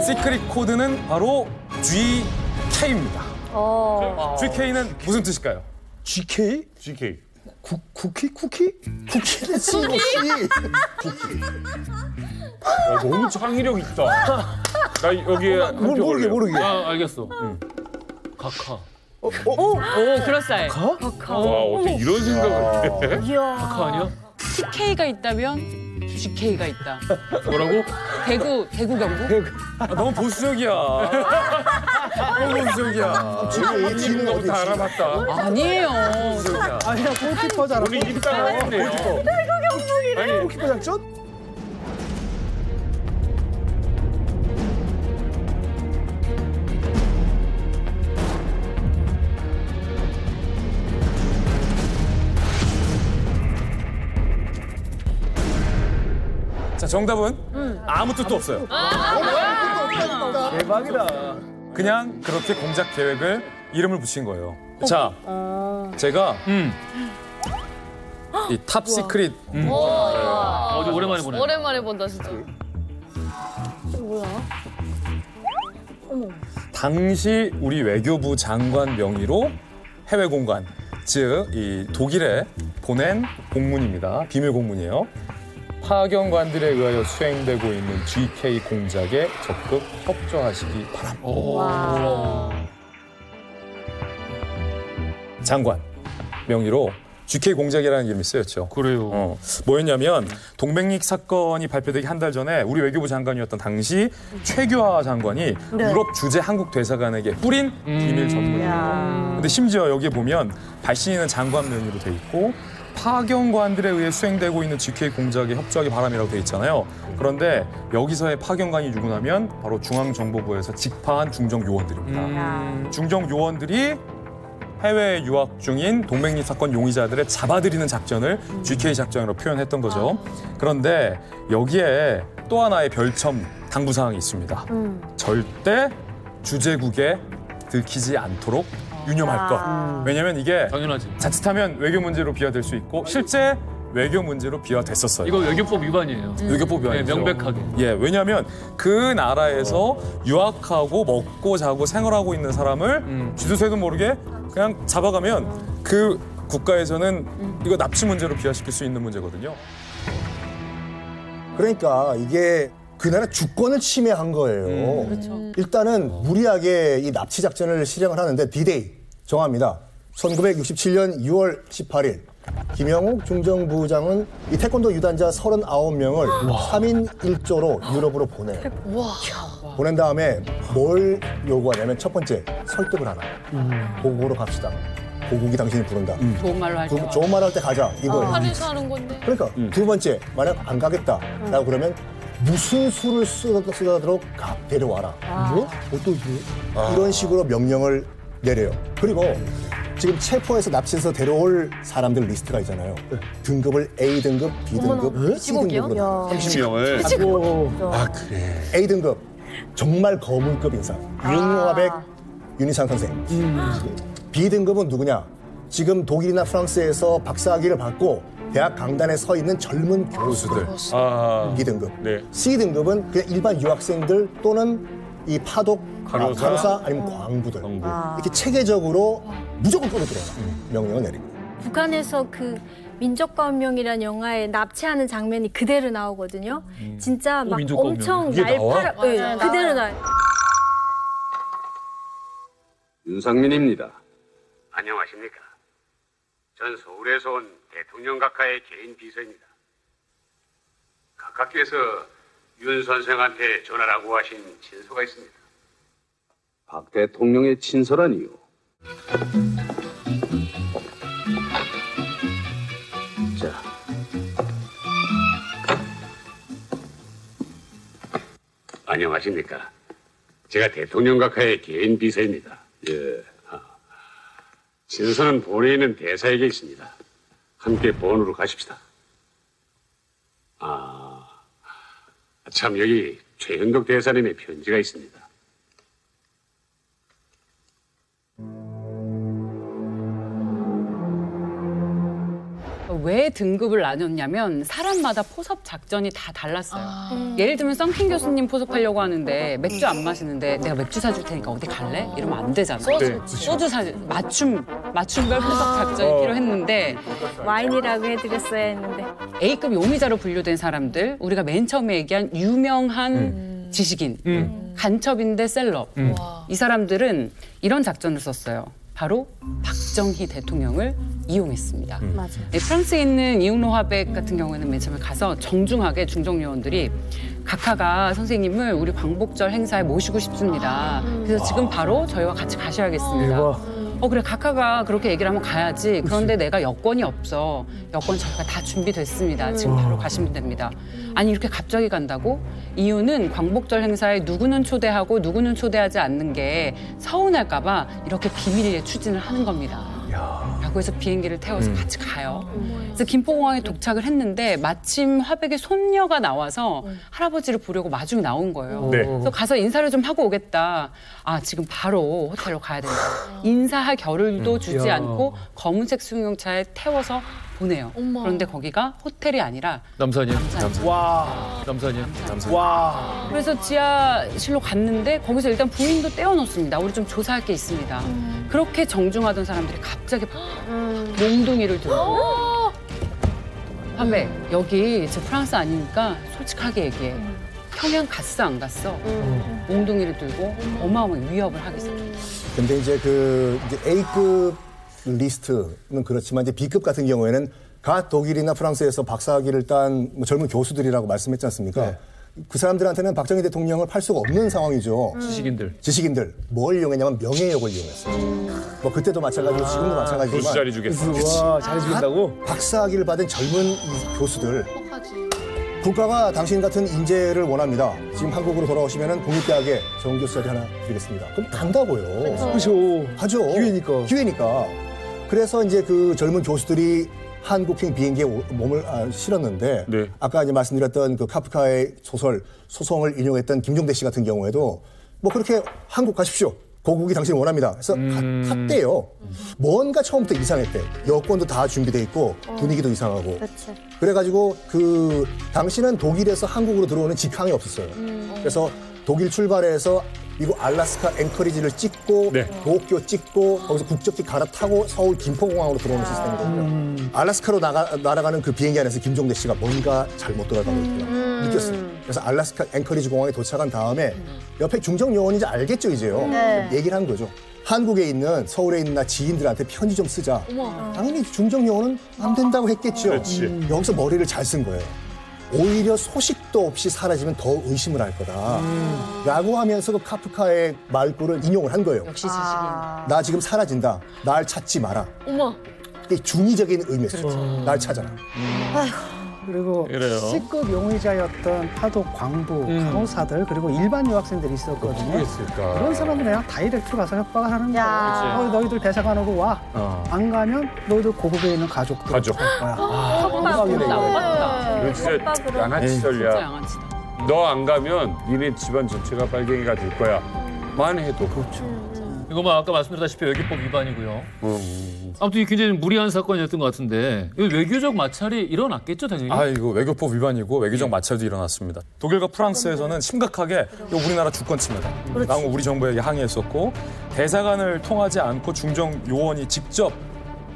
A: 시크릿 코드는 바로 GK입니다. GK는 무슨 뜻일까요?
F: GK?
H: GK.
F: 쿠키? 쿠키는 C.
H: 너무 창의력 있다. 나 여기에
F: 모르게.
C: 알겠어. 각하.
E: 그럴싸해.
H: 와, 어떻게 이런 생각을 해?
C: 각하 아니야?
E: TK가 있다면 GK가 있다.
C: 뭐라고?
E: 대구 경북?
A: 너무 보수적이야. 너무 보수적이야.
H: 지금 너무 다 알아봤다.
E: 아니에요.
G: 아니야, 골키퍼잖아.
H: 우리 입 따라했네요.
N: 대구 경북이래.
F: 골키퍼 작전?
A: 자, 정답은 아무 뜻도 없어요.
F: 대박이다.
A: 그냥 그렇게 공작 계획을 이름을 붙인 거예요. 자, 제가 이 탑 시크릿
C: 오랜만에 보네.
B: 오랜만에 본다 진짜.
N: 뭐야?
A: 당시 우리 외교부 장관 명의로 해외 공관, 즉 이 독일에 보낸 공문입니다. 비밀 공문이에요. 파견관들에 의하여 수행되고 있는 GK 공작에 적극 협조하시기 바랍니다. 장관 명의로 GK 공작이라는 이름이 쓰였죠.
C: 그래요.
A: 뭐였냐면 동백릭 사건이 발표되기 한 달 전에 우리 외교부 장관이었던 당시 최규하 장관이 유럽 주재 한국 대사관에게 뿌린 비밀 전문이에요. 근데 심지어 여기에 보면 발신인은 장관 명의로 돼 있고 파견관들에 의해 수행되고 있는 GK 공작에 협조하기 바람이라고 돼 있잖아요. 그런데 여기서의 파견관이 누구냐면 바로 중앙정보부에서 직파한 중정 요원들입니다. 중정 요원들이 해외 유학 중인 동백립 사건 용의자들을 잡아들이는 작전을 GK 작전으로 표현했던 거죠. 그런데 여기에 또 하나의 별첨 당부사항이 있습니다. 절대 주재국에 들키지 않도록 유념할 것. 왜냐면 이게
C: 당연하지.
A: 자칫하면 외교 문제로 비화될 수 있고 실제 외교 문제로 비화됐었어요.
C: 이거 외교법 위반이에요.
A: 외교법 위반이죠.
C: 명백하게.
A: 예, 왜냐하면 그 나라에서 유학하고 먹고 자고 생활하고 있는 사람을 쥐도 새도 모르게 그냥 잡아가면 그 국가에서는 이거 납치 문제로 비화시킬 수 있는 문제거든요.
M: 그러니까 이게 그 나라 주권을 침해한 거예요. 일단은 무리하게 이 납치 작전을 실행을 하는데 D-Day 정합니다. 1967년 6월 18일 김영욱 중정부장은 이 태권도 유단자 39명을 3인 1조로 유럽으로 보내요. 보낸 다음에 뭘 요구하냐면 첫 번째 설득을 하라. 고국으로 갑시다. 고국이 당신이 부른다.
E: 좋은 말로 할 때.
M: 좋은 말 할 때 가자. 이거예요.
B: 파리에서 하는 건데.
M: 그러니까 두 번째 만약 안 가겠다라고 그러면 무슨 수를 쓰더라도 데려와라.
F: 뭐? 어떤 수?
M: 이런 식으로 명령을 내려요. 그리고 지금 체포해서 납치해서 데려올 사람들 리스트가 있잖아요. 등급을 A 등급, B 등급, C 등급으로
H: 30명을. 아, 그래.
M: A 등급 정말 거물급 인사. 윤화백, 윤희상 선생. B 등급은 누구냐? 지금 독일이나 프랑스에서 박사학위를 받고 대학 강단에 서 있는 젊은 교수들. B 등급.
H: 네.
M: C 등급은 그냥 일반 유학생들 또는 이 파독 간호사 아니면 광부들. 이렇게 체계적으로 무조건 끌어들여라. 명령을 내립니다.
K: 북한에서 그 민족과운명이라는 영화에 납치하는 장면이 그대로 나오거든요. 진짜 막 엄청 날파라. 네, 그대로 나와요.
S: 윤상민입니다. 안녕하십니까. 전 서울에서 온 대통령 각하의 개인 비서입니다. 각하께서 윤 선생한테 전화라고 하신 친서가 있습니다. 박 대통령의 친서라니요. 자. 안녕하십니까. 제가 대통령 각하의 개인 비서입니다. 예. 친서는 본에 있는 대사에게 있습니다. 함께 본으로 가십시다. 참 여기 최현덕 대사님의 편지가 있습니다.
E: 왜 등급을 나눴냐면 사람마다 포섭 작전이 다 달랐어요. 예를 들면 썬킨 교수님 포섭하려고 하는데 맥주 안 마시는데 내가 맥주 사줄 테니까 어디 갈래? 이러면 안 되잖아요. 소주 맞춤별 포섭 작전이 필요했는데
K: 와인이라고 해드렸어야 했는데
E: A급 용의자로 분류된 사람들 우리가 맨 처음에 얘기한 유명한 지식인 간첩인데 셀럽 이 사람들은 이런 작전을 썼어요. 바로 박정희 대통령을 이용했습니다.
K: 맞아요.
E: 프랑스에 있는 이응로 화백 같은 경우에는 맨 처음에 가서 정중하게 중정요원들이 각하가 선생님을 우리 광복절 행사에 모시고 싶습니다. 그래서 지금 바로 저희와 같이 가셔야겠습니다. 그래 각하가 그렇게 얘기를 하면 가야지. 그런데 내가 여권이 없어. 여권 저희가 다 준비됐습니다. 지금 바로 가시면 됩니다. 아니 이렇게 갑자기 간다고? 이유는 광복절 행사에 누구는 초대하고 누구는 초대하지 않는 게 서운할까 봐 이렇게 비밀리에 추진을 하는 겁니다. 라고 해서 비행기를 태워서 같이 가요. 그래서 김포공항에 도착을 했는데 마침 화백의 손녀가 나와서 할아버지를 보려고 마중에 나온 거예요.
H: 네.
E: 그래서 가서 인사를 좀 하고 오겠다. 지금 바로 호텔로 가야 된다. 인사할 겨를도 주지 않고 검은색 승용차에 태워서 보내요. 그런데 거기가 호텔이 아니라
C: 남산이요.
F: 와.
C: 남산이요.
F: 와.
E: 그래서 지하실로 갔는데 거기서 일단 부인도 떼어놓습니다. 우리 좀 조사할 게 있습니다. 그렇게 정중하던 사람들이 갑자기 몽둥이를 들고 화백 여기 저 프랑스 아니니까 솔직하게 얘기해. 평양 갔어 안 갔어? 몽둥이를 들고 어마어마한 위협을 하기 시작합니다.
M: 근데 이제 이제 A급 리스트는 그렇지만 이제 B급 같은 경우에는 가 독일이나 프랑스에서 박사학위를 딴 젊은 교수들이라고 말씀했지 않습니까?
F: 네.
M: 그 사람들한테는 박정희 대통령을 팔 수가 없는 상황이죠. 지식인들. 뭘 이용했냐면 명예욕을 이용했어요. 뭐 그때도 마찬가지고 지금도 마찬가지지만
H: 교수 자리 주겠어.
F: 와, 잘해주겠다고?
M: 박사학위를 받은 젊은 이 교수들. 국가가 당신 같은 인재를 원합니다. 지금 한국으로 돌아오시면 국립대학에 정교수 자리 하나 드리겠습니다. 그럼 간다고요.
F: 그렇죠.
M: 하죠. 기회니까. 그래서 이제 그 젊은 교수들이 한국행 비행기에 몸을 실었는데 아까 이제 말씀드렸던 그 카프카의 소송을 인용했던 김종대 씨 같은 경우에도 뭐 그렇게 한국 가십시오. 고국이 당신을 원합니다. 그래서 탔대요. 뭔가 처음부터 이상했대. 여권도 다 준비돼 있고 분위기도 이상하고.
K: 그렇죠.
M: 그래가지고 당시는 독일에서 한국으로 들어오는 직항이 없었어요. 그래서 독일 출발해서 미국 알래스카 앵커리지를 찍고 도쿄 찍고 거기서 국적기 갈아타고 서울 김포공항으로 들어오는 시스템이거든요. 알래스카로 날아가는 그 비행기 안에서 김종대 씨가 뭔가 잘못 돌아가고 있구나 느꼈어요. 그래서 알래스카 앵커리지 공항에 도착한 다음에 옆에 중정 요원인지 알겠죠 이제요. 얘기를 한 거죠. 한국에 있는 서울에 있는 지인들한테 편지 좀 쓰자. 당연히 중정 요원은 안 된다고 했겠죠. 여기서 머리를 잘 쓴 거예요. 오히려 소식도 없이 사라지면 더 의심을 할 거다. 라고 하면서 그 카프카의 말글을 인용을 한 거예요.
E: 역시 지식인.
M: 나 지금 사라진다. 날 찾지 마라.
K: 어머.
M: 이게 중의적인 의미였어요. 날 찾아라.
G: 그리고
C: 그래요.
G: C급 용의자였던 파독 광부, 간호사들 그리고 일반 유학생들이 있었거든요.
H: 누구였을까?
G: 그런 사람들 그냥 다이렉트로 가서 협박을 하는 거예요. 너희들 대사관으로 와. 안 가면 너희들 고국에 있는 가족들 갈 거야.
H: 이거 진짜 양아치 전략. 너 안 가면 니네 집안 전체가 빨갱이가 될 거야. 만 해도 그렇죠.
C: 이거 뭐 아까 말씀드렸다시피 외교법 위반이고요. 아무튼 이게 굉장히 무리한 사건이었던 것 같은데 외교적 마찰이 일어났겠죠, 당연히?
A: 이거 외교법 위반이고 외교적 마찰도 일어났습니다. 독일과 프랑스에서는 심각하게 이거 우리나라 주권 침해다 라고 우리 정부에게 항의했었고 대사관을 통하지 않고 중정 요원이 직접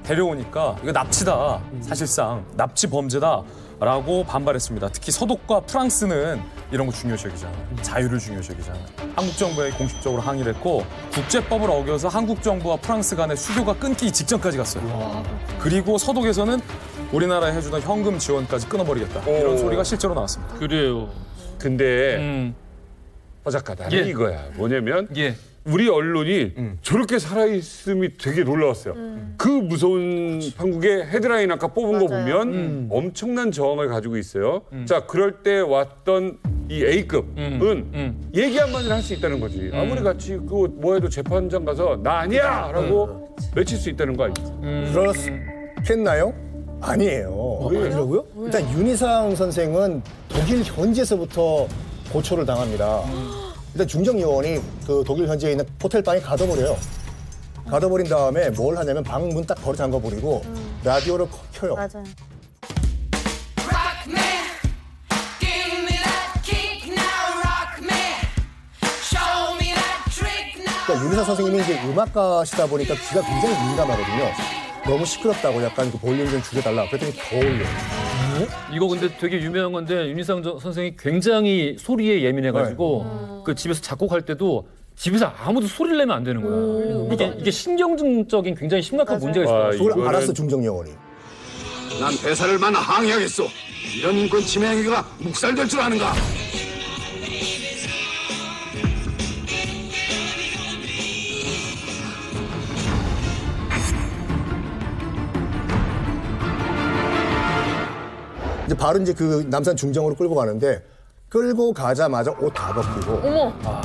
A: 데려오니까 이거 납치다, 사실상 납치 범죄다 라고 반발했습니다. 특히 서독과 프랑스는 이런 거 중요시 여기잖아요. 자유를 중요시 여기잖아요. 한국 정부에 공식적으로 항의를 했고 국제법을 어겨서 한국 정부와 프랑스 간의 수교가 끊기기 직전까지 갔어요. 그리고 서독에서는 우리나라에 해주던 현금 지원까지 끊어버리겠다. 이런 소리가 실제로 나왔습니다.
C: 그래요.
H: 근데 허작가 나는 이거야. 뭐냐면 우리 언론이 저렇게 살아있음이 되게 놀라웠어요. 그 무서운 판국의 헤드라인 아까 뽑은 거 보면 엄청난 저항을 가지고 있어요. 자, 그럴 때 왔던 이 A급은 얘기 한마디를 할 수 있다는 거지. 아무리 같이 그 뭐해도 재판장 가서 나 아니야! 라고 외칠 수 있다는 거 아니에요?
M: 그렇겠나요? 아니에요.
F: 아니라고요?
M: 일단 윤희상 선생은 독일 현지에서부터 고초를 당합니다. 일단 중정요원이 그 독일 현지에 있는 호텔방에 가둬버려요. 가둬버린 다음에 뭘 하냐면 방 문 딱 걸어 잠가버리고 라디오를 켜요.
K: 맞아요.
M: 그러니까 윤희상 선생님이 이제 음악가시다 보니까 귀가 굉장히 민감하거든요. 너무 시끄럽다고 약간 그 볼륨 좀 줄여달라. 그랬더니 더 올려요.
C: 이거 근데 되게 유명한 건데 윤희상 선생이 굉장히 소리에 예민해가지고 그 집에서 작곡할 때도 집에서 아무도 소리를 내면 안 되는 거야. 이게 신경증적인 굉장히 심각한 문제가 있어요.
M: 그걸 알았어 중정요원이.
J: 난 대사를 만나 항의하겠소. 이런 인권 침해 행위가 묵살될 줄 아는가?
M: 이제 바로 이제 그 남산 중정으로 끌고 가는데 끌고 가자마자 옷 다 벗기고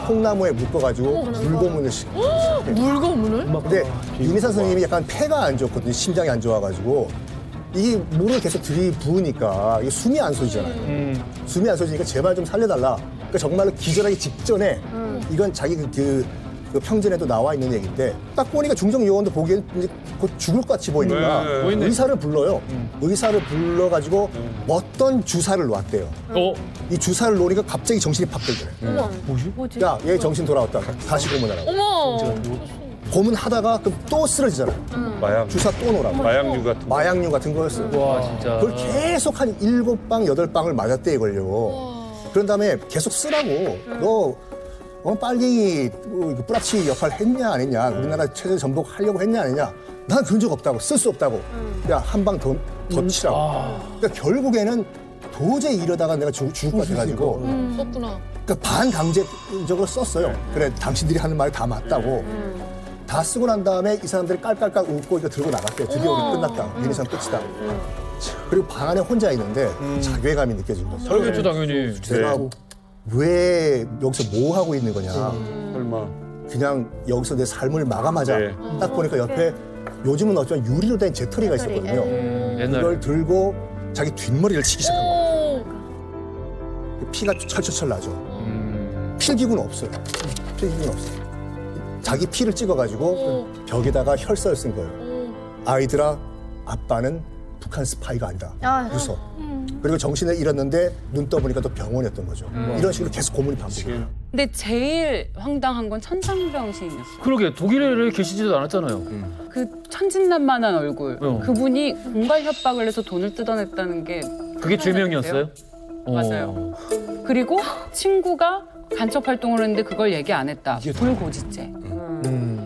M: 콩나무에 묶어가지고 물고문을 시켜요.
B: 물고문을?
M: 근데 윤희상 선생님이 약간 폐가 안 좋거든요. 심장이 안 좋아가지고 이 물을 계속 들이부으니까 이게 숨이 안 쏘지잖아요. 숨이 안 쏘지니까 제발 좀 살려달라. 그러니까 정말로 기절하기 직전에 이건 자기 그 평전에도 나와 있는 얘기인데 딱 보니까 중정 요원도 보기엔 이제 곧 죽을 것 같이 보이니까 의사를 불러요. 의사를 불러가지고 어떤 주사를 놨대요. 이 주사를 놓으니까 갑자기 정신이 팍 들더래.
B: 뭐지?
M: 야, 얘 정신 돌아왔다. 다시 고문하라고.
B: 어머.
M: 고문하다가 그럼 또 쓰러지잖아요.
H: 마약.
M: 주사 또 놓으라고. 마약류 같은 거였어요.
C: 와, 진짜.
M: 그걸 계속 한 7방, 8방을 맞았대 이걸요. 그런 다음에 계속 쓰라고. 너 빨갱이 뿌라치 역할 했냐 안 했냐, 우리나라 체제 전복하려고 했냐 안 했냐, 난 그런 적 없다고, 쓸 수 없다고. 야, 한 방 더 치라고. 그러니까 결국에는 도저히 이러다가 내가 죽을 것 같아가지고
B: 썼구나.
M: 그러니까 반강제적으로 썼어요. 그래, 당신들이 하는 말이 다 맞다고. 다 쓰고 난 다음에 이 사람들이 깔깔깔 웃고 이거 들고 나갔대요. 드디어 우리 끝났다. 윤희상 끝이다. 그리고 방 안에 혼자 있는데 자괴감이 느껴진 거죠.
C: 그렇겠죠, 당연히.
M: 제가 왜 여기서 뭐 하고 있는 거냐.
H: 설마.
M: 그냥 여기서 내 삶을 마감하자. 딱 보니까 옆에 요즘은 어쩌면 유리로 된 재터리가 있었거든요. 그걸 들고 자기 뒷머리를 치기 시작한 거예요. 피가 철철철 나죠. 필기구는 없어요. 필기구는 없어요. 자기 피를 찍어가지고 벽에다가 혈서를 쓴 거예요. 아이들아, 아빠는 북한 스파이가 아니다. 웃어. 그리고 정신을 잃었는데 눈 떠보니까 또 병원이었던 거죠. 이런 식으로 계속 고문이 반복해요.
E: 근데 제일 황당한 건 천상병 시인이었어요.
C: 그러게, 독일에 계시지도 않았잖아요.
E: 그 천진난만한 얼굴. 그분이 공갈 협박을 해서 돈을 뜯어냈다는 게
C: 그게 죄명이었어요?
E: 맞아요. 그리고 친구가 간첩 활동을 했는데 그걸 얘기 안 했다. 불고지죄.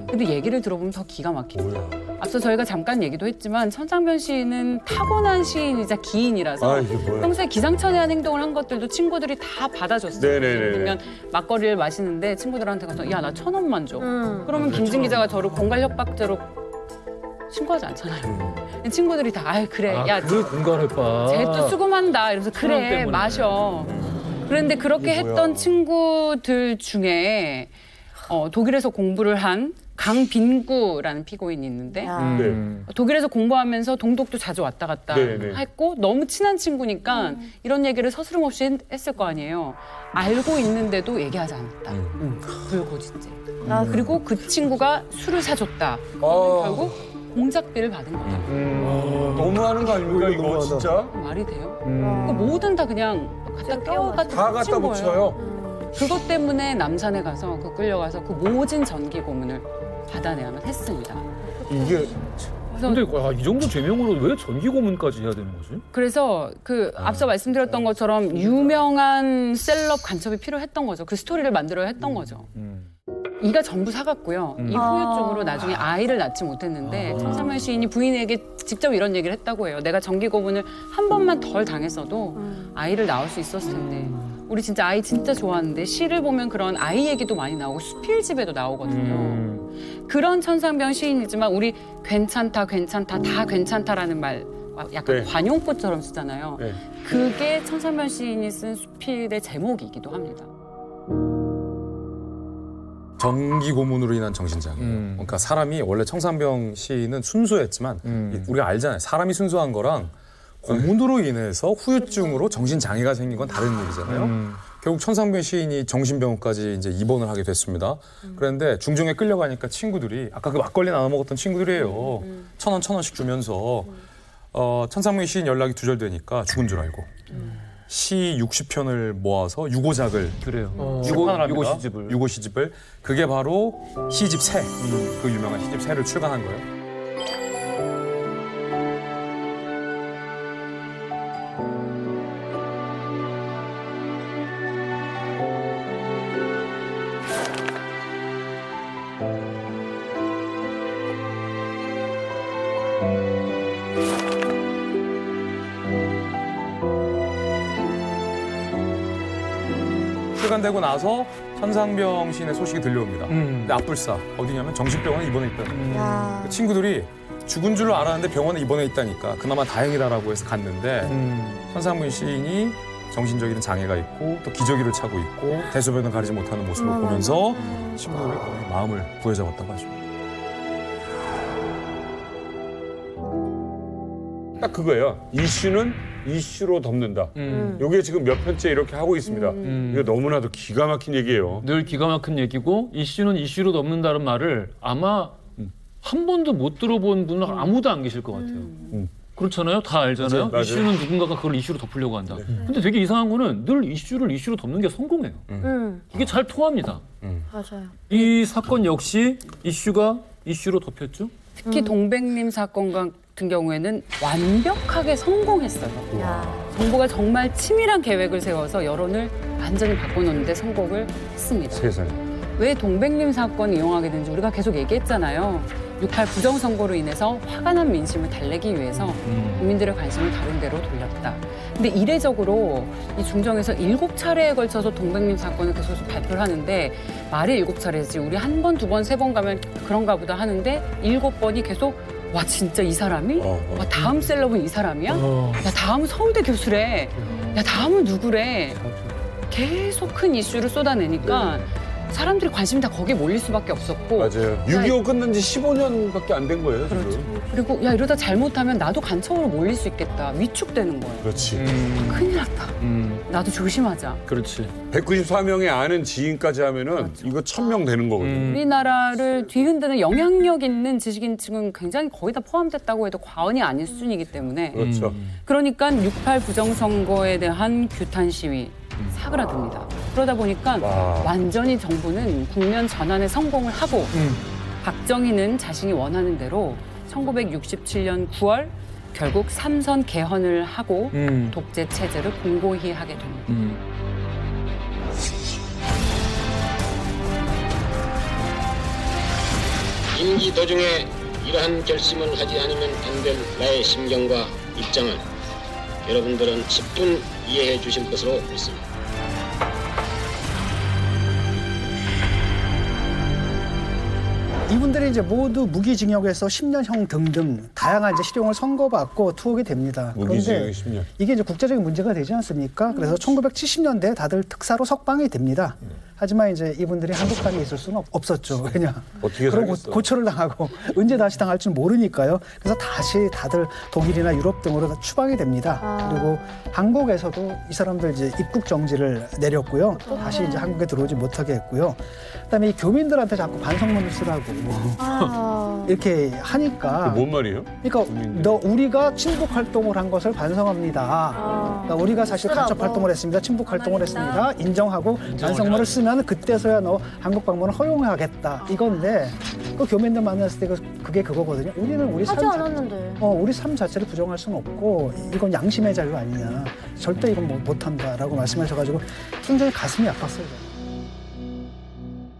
E: 근데 얘기를 들어보면 더 기가 막힙니다. 앞서 저희가 잠깐 얘기도 했지만 천상병 시인은 타고난 시인이자 기인이라서 평소에 기상천외한 행동을 한 것들도 친구들이 다 받아줬어요. 그러면 막걸리를 마시는데 친구들한테 가서 야, 나 1,000원만 줘. 그러면 김진 기자가 저를 공갈 협박죄로 신고하지 않잖아요. 친구들이 다 아 그래 야
C: 그 공간을 봐.
E: 쟤 또 수금한다 이러면서 그래
C: 때문에.
E: 마셔. 그런데 그렇게 했던 친구들 중에 독일에서 공부를 한 강빈구라는 피고인이 있는데 독일에서 공부하면서 동독도 자주 왔다 갔다 했고 너무 친한 친구니까 이런 얘기를 서스름없이 했을 거 아니에요. 알고 있는데도 얘기하지 않았다. 불고지죄. 그리고 그 친구가 술을 사줬다. 결국 공작비를 받은 거죠.
H: 너무하는 거 아닙니까 이거 진짜?
E: 말이 돼요? 그 뭐든 다 그냥 갖다 껴갖다
H: 다 갖다 붙여요.
E: 그것 때문에 남산에 가서 끌려가서 그 모진 전기 고문을 받아내야만 했습니다.
C: 이게 근데 이 정도 죄명으로 왜 전기 고문까지 해야 되는 거지?
E: 그래서 앞서 말씀드렸던 것처럼 유명한 셀럽 간첩이 필요했던 거죠. 그 스토리를 만들어야 했던 거죠. 이가 전부 사갔고요. 이 후유증으로 나중에 아이를 낳지 못했는데 천상면 시인이 부인에게 직접 이런 얘기를 했다고 해요. 내가 전기 고문을 한 번만 덜 당했어도 아이를 낳을 수 있었을 텐데. 우리 진짜 아이 진짜 좋아하는데 시를 보면 그런 아이 얘기도 많이 나오고 수필집에도 나오거든요. 그런 천상병 시인이지만 우리 괜찮다 다 괜찮다라는 말 약간 관용구처럼 쓰잖아요. 그게 천상병 시인이 쓴 수필의 제목이기도 합니다.
A: 전기 고문으로 인한 정신장애. 그러니까 사람이 원래 청산병 시인은 순수했지만 우리가 알잖아요. 사람이 순수한 거랑 고문으로 인해서 후유증으로 정신장애가 생긴 건 다른 얘기잖아요. 결국 천상병 시인이 정신병원까지 이제 입원을 하게 됐습니다. 그런데 중정에 끌려가니까 친구들이 아까 그 막걸리 나눠 먹었던 친구들이에요. 1,000원씩 주면서 천상병 시인 연락이 두절되니까 죽은 줄 알고 시 60편을 모아서 유고작을 출판을 합니다. 유고 시집을. 그게 바로 시집 새, 그 유명한 시집 새를 출간한 거예요. 출간되고 나서 천상병 시인의 소식이 들려옵니다. 근데 앞불사 어디냐면 정신병원에 입원해 있다는 그 친구들이 죽은 줄 알았는데 병원에 입원해 있다니까 그나마 다행이다라고 해서 갔는데 천상병 시인이 정신적인 장애가 있고 또 기저귀를 차고 있고 대소변을 가리지 못하는 모습을 보면서 친구들이 거의 마음을 부여잡았다고 하죠.
H: 딱 그거예요. 이슈는 이슈로 덮는다. 이게 지금 몇 편째 이렇게 하고 있습니다. 이거 너무나도 기가 막힌 얘기예요.
C: 늘 기가 막힌 얘기고 이슈는 이슈로 덮는다는 말을 아마 한 번도 못 들어본 분은 아무도 안 계실 것 같아요. 그렇잖아요. 다 알잖아요.
H: 맞아요.
C: 이슈는 누군가가 그걸 이슈로 덮으려고 한다. 근데 되게 이상한 거는 늘 이슈를 이슈로 덮는 게 성공해요. 이게 잘 통합니다.
K: 맞아요.
C: 이 사건 역시 이슈가 이슈로 덮였죠.
E: 특히 동백님 사건 같은 경우에는 완벽하게 성공했어요. 정부가 정말 치밀한 계획을 세워서 여론을 완전히 바꿔놓는데 성공을 했습니다.
H: 세상에.
E: 왜 동백님 사건을 이용하게 된지 우리가 계속 얘기했잖아요. 6.8 부정선거로 인해서 화가 난 민심을 달래기 위해서 국민들의 관심을 다른 데로 돌렸다. 근데 이례적으로 이 중정에서 7차례에 걸쳐서 동백님 사건을 계속 발표를 하는데 말이 7차례지 우리 한 번, 두 번, 세 번 가면 그런가 보다 하는데 7번이 계속 와 진짜 이 사람이? 와 다음 셀럽은 이 사람이야? 야 다음은 서울대 교수래. 야 다음은 누구래. 계속 큰 이슈를 쏟아내니까 사람들이 관심이 다 거기에 몰릴 수밖에 없었고.
H: 맞아요. 6.25 끝난 지 15년밖에 안 된 거예요, 지금.
E: 그렇죠. 그리고 야 이러다 잘못하면 나도 간첩으로 몰릴 수 있겠다. 위축되는 거예요.
H: 그렇지.
E: 큰일 났다. 나도 조심하자.
C: 그렇지.
H: 194명의 아는 지인까지 하면은 이거 1,000명 되는 거거든요.
E: 우리나라를 뒤흔드는 영향력 있는 지식인층은 굉장히 거의 다 포함됐다고 해도 과언이 아닐 수준이기 때문에.
H: 그렇죠.
E: 그러니까 6.8 부정선거에 대한 규탄 시위 사그라듭니다. 그러다 보니까 완전히 정부는 국면 전환에 성공을 하고 박정희는 자신이 원하는 대로 1967년 9월 결국 3선 개헌을 하고 독재 체제를 공고히 하게 됩니다.
T: 임기 도중에 이러한 결심을 하지 않으면 안 될 나의 심경과 입장을 여러분들은 10분 이해해 주실 것으로 믿습니다.
G: 이분들이 이제 모두 무기징역에서 10년형 등등 다양한 이제 실형을 선고받고 투옥이 됩니다.
H: 무기징역이
G: 그런데
H: 10년.
G: 이게 이제 국제적인 문제가 되지 않습니까? 그래서 1970년대에 다들 특사로 석방이 됩니다. 하지만 이제 이분들이 한국판에 있을 수는 없었죠. 왜냐?
H: 어떻게
G: 그런
H: 살겠어?
G: 고초를 당하고 언제 다시 당할지 모르니까요. 그래서 다시 다들 독일이나 유럽 등으로 다 추방이 됩니다. 그리고 한국에서도 이 사람들 이제 입국 정지를 내렸고요. 다시 이제 한국에 들어오지 못하게 했고요. 그다음에 이 교민들한테 자꾸 반성문을 쓰라고 이렇게 하니까.
H: 뭔 말이에요?
G: 그러니까 우리가 친북 활동을 한 것을 반성합니다. 그러니까 우리가 사실 간첩 활동을 했습니다. 친북 활동을 했습니다. 인정하고 반성문을 쓰면 그때서야 너 한국 방문을 허용하겠다 이건데 그 교민들 만났을 때 그게 그거거든요. 우리는 우리
N: 하지 않았는데.
G: 우리 삶 자체를 부정할 수는 없고 이건 양심의 자유 아니냐. 절대 이건 못한다라고 말씀하셔가지고 굉장히 가슴이 아팠어요.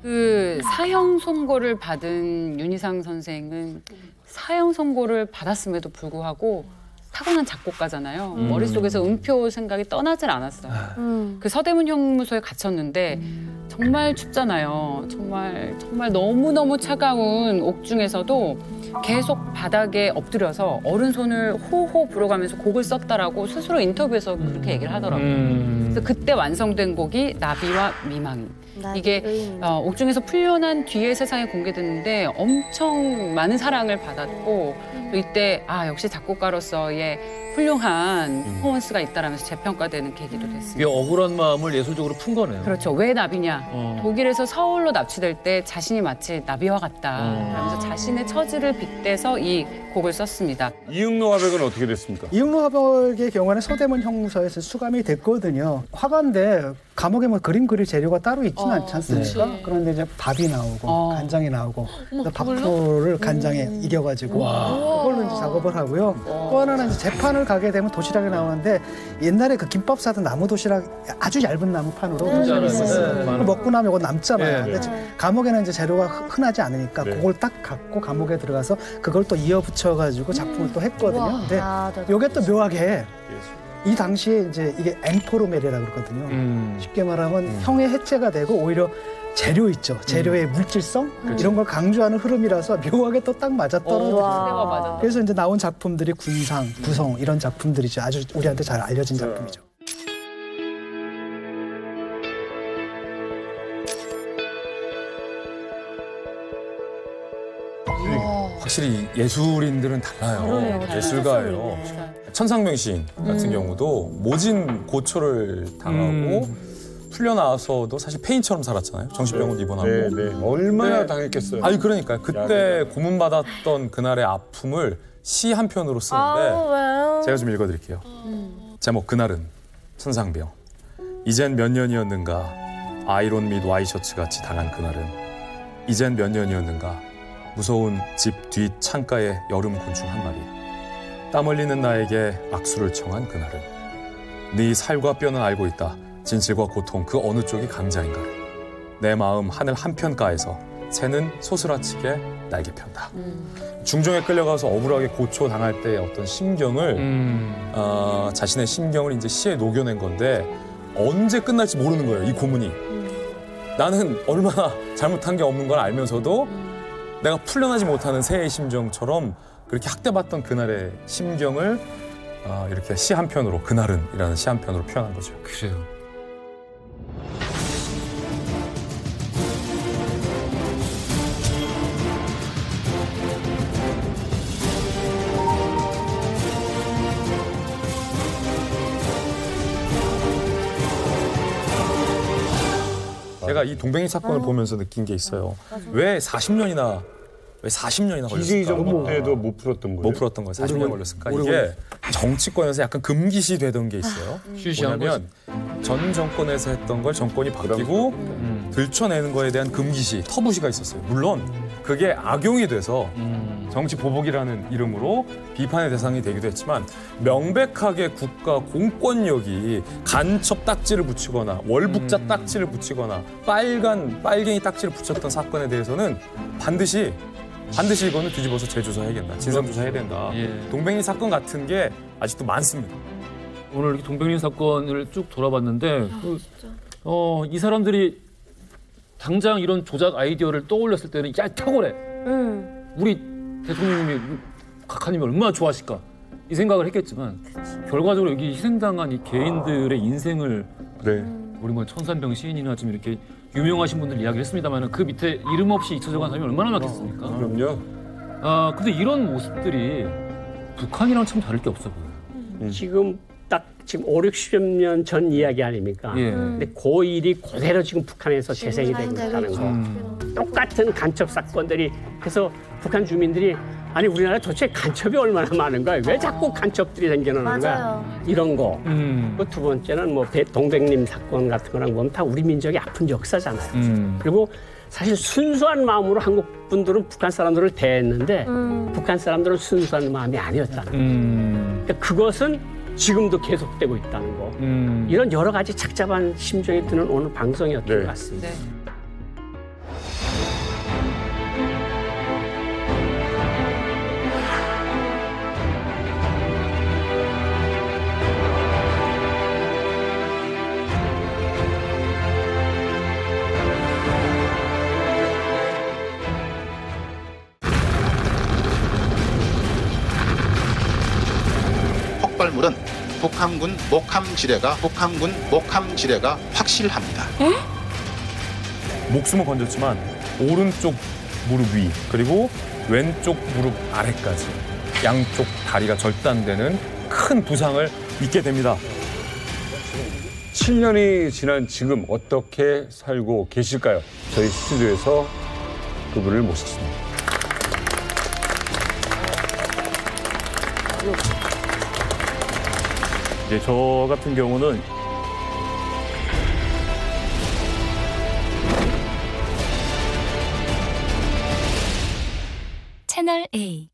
E: 그 사형 선고를 받은 윤희상 선생은 사형 선고를 받았음에도 불구하고 타고난 작곡가잖아요. 머릿속에서 음표 생각이 떠나질 않았어요. 그 서대문 형무소에 갇혔는데 정말 춥잖아요. 정말 너무너무 차가운 옥중에서도 계속 바닥에 엎드려서 어른 손을 호호 불어가면서 곡을 썼다라고 스스로 인터뷰에서 그렇게 얘기를 하더라고요. 그래서 그때 완성된 곡이 나비와 미망인. 이게 옥중에서 풀려난 뒤에 세상에 공개됐는데 엄청 많은 사랑을 받았고 또 이때 역시 작곡가로서의 훌륭한 퍼포먼스가 있다라면서 재평가되는 계기도 됐습니다.
C: 이게 억울한 마음을 예술적으로 푼 거네요.
E: 그렇죠. 왜 나비냐. 독일에서 서울로 납치될 때 자신이 마치 나비와 같다. 그러면서 자신의 처지를 빗대서 이 곡을 썼습니다.
H: 이응로 화백은 어떻게 됐습니까?
G: 이응로 화백의 경우에는 서대문 형무소에서 수감이 됐거든요. 화가인데 감옥에 뭐 그림 그릴 재료가 따로 있지는 않지 않습니까?
E: 그치.
G: 그런데 이제 밥이 나오고 간장이 나오고 밥풀을 간장에 이겨가지고 그걸로 이제 작업을 하고요. 또 하나는 이제 재판을 가게 되면 도시락이 나오는데 옛날에 그 김밥 사던 나무 도시락 아주 얇은 나무판으로 있었어요. 먹고 나면 이거 남잖아요. 근데 감옥에는 이제 재료가 흔하지 않으니까 그걸 딱 갖고 감옥에 들어가서 그걸 또 이어붙여가지고 작품을 또 했거든요. 근데 이게 또 묘하게 이 당시에 이제 이게 엠포르멜이라고 그러거든요. 쉽게 말하면 형의 해체가 되고 오히려 재료 있죠. 재료의 물질성 이런 걸 강조하는 흐름이라서 묘하게 또 딱 맞아떨어져요. 그래서 이제 나온 작품들이 군상, 구성 이런 작품들이죠. 아주 우리한테 잘 알려진 작품이죠.
A: 확실히 예술인들은 달라요. 예술가예요. 천상명 시인 같은 경우도 모진 고초를 당하고 풀려나와서도 사실 페인처럼 살았잖아요. 정신병원 입원하고.
H: 얼마나 당했겠어요.
A: 아니 그러니까 그때 고문받았던 그날의 아픔을 시 한 편으로 쓰는데 제가 좀 읽어드릴게요. 제목 그날은 천상병. 이젠 몇 년이었는가 아이론 및 와이셔츠 같이 당한 그날은 이젠 몇 년이었는가 무서운 집 뒷 창가에 여름 곤충 한 마리. 땀 흘리는 나에게 악수를 청한 그날은 네 살과 뼈는 알고 있다. 진실과 고통 그 어느 쪽이 강자인가를. 내 마음 하늘 한편가에서 새는 소스라치게 날개 편다. 중정에 끌려가서 억울하게 고초당할 때의 어떤 심경을 자신의 심경을 이제 시에 녹여낸 건데 언제 끝날지 모르는 거예요. 이 고문이. 나는 얼마나 잘못한 게 없는 걸 알면서도 내가 풀려나지 못하는 새의 심정처럼 그렇게 학대받던 그날의 심경을 이렇게 시 한 편으로 그날은이라는 시 한 편으로 표현한 거죠.
C: 그래요.
A: 제가 이 동백리 사건을 보면서 느낀 게 있어요. 왜 40년이나 걸렸을까?
H: DJ 정부 때도 못 풀었던 거예요?
A: 못 풀었던 거예요. 40년 걸렸을까? 이게 정치권에서 약간 금기시 되던 게 있어요. 뭐냐면 전 정권에서 했던 걸 정권이 바뀌고 들춰내는 거에 대한 금기시, 터부시가 있었어요. 물론 그게 악용이 돼서 정치 보복이라는 이름으로 비판의 대상이 되기도 했지만 명백하게 국가 공권력이 간첩 딱지를 붙이거나 월북자 딱지를 붙이거나 빨갱이 딱지를 붙였던 사건에 대해서는 반드시 이거는 뒤집어서 재조사해야 된다. 진상조사해야 된다. 동백리 사건 같은 게 아직도 많습니다.
C: 오늘 이렇게 동백리 사건을 쭉 돌아봤는데 이 사람들이 당장 이런 조작 아이디어를 떠올렸을 때는 야 탁월해. 우리 대통령님이 각하님이 얼마나 좋아하실까 이 생각을 했겠지만 결과적으로 여기 희생당한 이 개인들의 인생을 우리 뭐 천산병 시인이나 좀 이렇게 유명하신 분들 이야기를 했습니다만 그 밑에 이름 없이 잊혀져 간 사람이 얼마나 많겠습니까?
H: 그럼요.
C: 근데 이런 모습들이 북한이랑 참 다를 게 없어 보여요.
Q: 지금 딱 지금 5, 60년 전 이야기 아닙니까?
C: 예.
Q: 근데 그 일이 그대로 지금 북한에서 재생이 되고 있다는 거. 똑같은 간첩 사건들이 해서 북한 주민들이 아니 우리나라 도대체 간첩이 얼마나 많은 거야? 왜 자꾸 간첩들이 생겨나는 거야? 이런 거. 그 두 번째는 뭐 동백님 사건 같은 거랑 보면 다 우리 민족의 아픈 역사잖아요. 그리고 사실 순수한 마음으로 한국 분들은 북한 사람들을 대했는데 북한 사람들은 순수한 마음이 아니었잖아요. 그러니까 그것은 지금도 계속되고 있다는 거. 이런 여러 가지 착잡한 심정이 드는 오늘 방송이었던 것 같습니다.
U: 폭발물은 북한군 목함 지뢰가 확실합니다.
A: 목숨을 건졌지만 오른쪽 무릎 위 그리고 왼쪽 무릎 아래까지 양쪽 다리가 절단되는 큰 부상을 입게 됩니다.
H: 7년이 지난 지금 어떻게 살고 계실까요? 저희 스튜디오에서 그분을 모셨습니다.
A: 이제 저 같은 경우는
V: 채널 A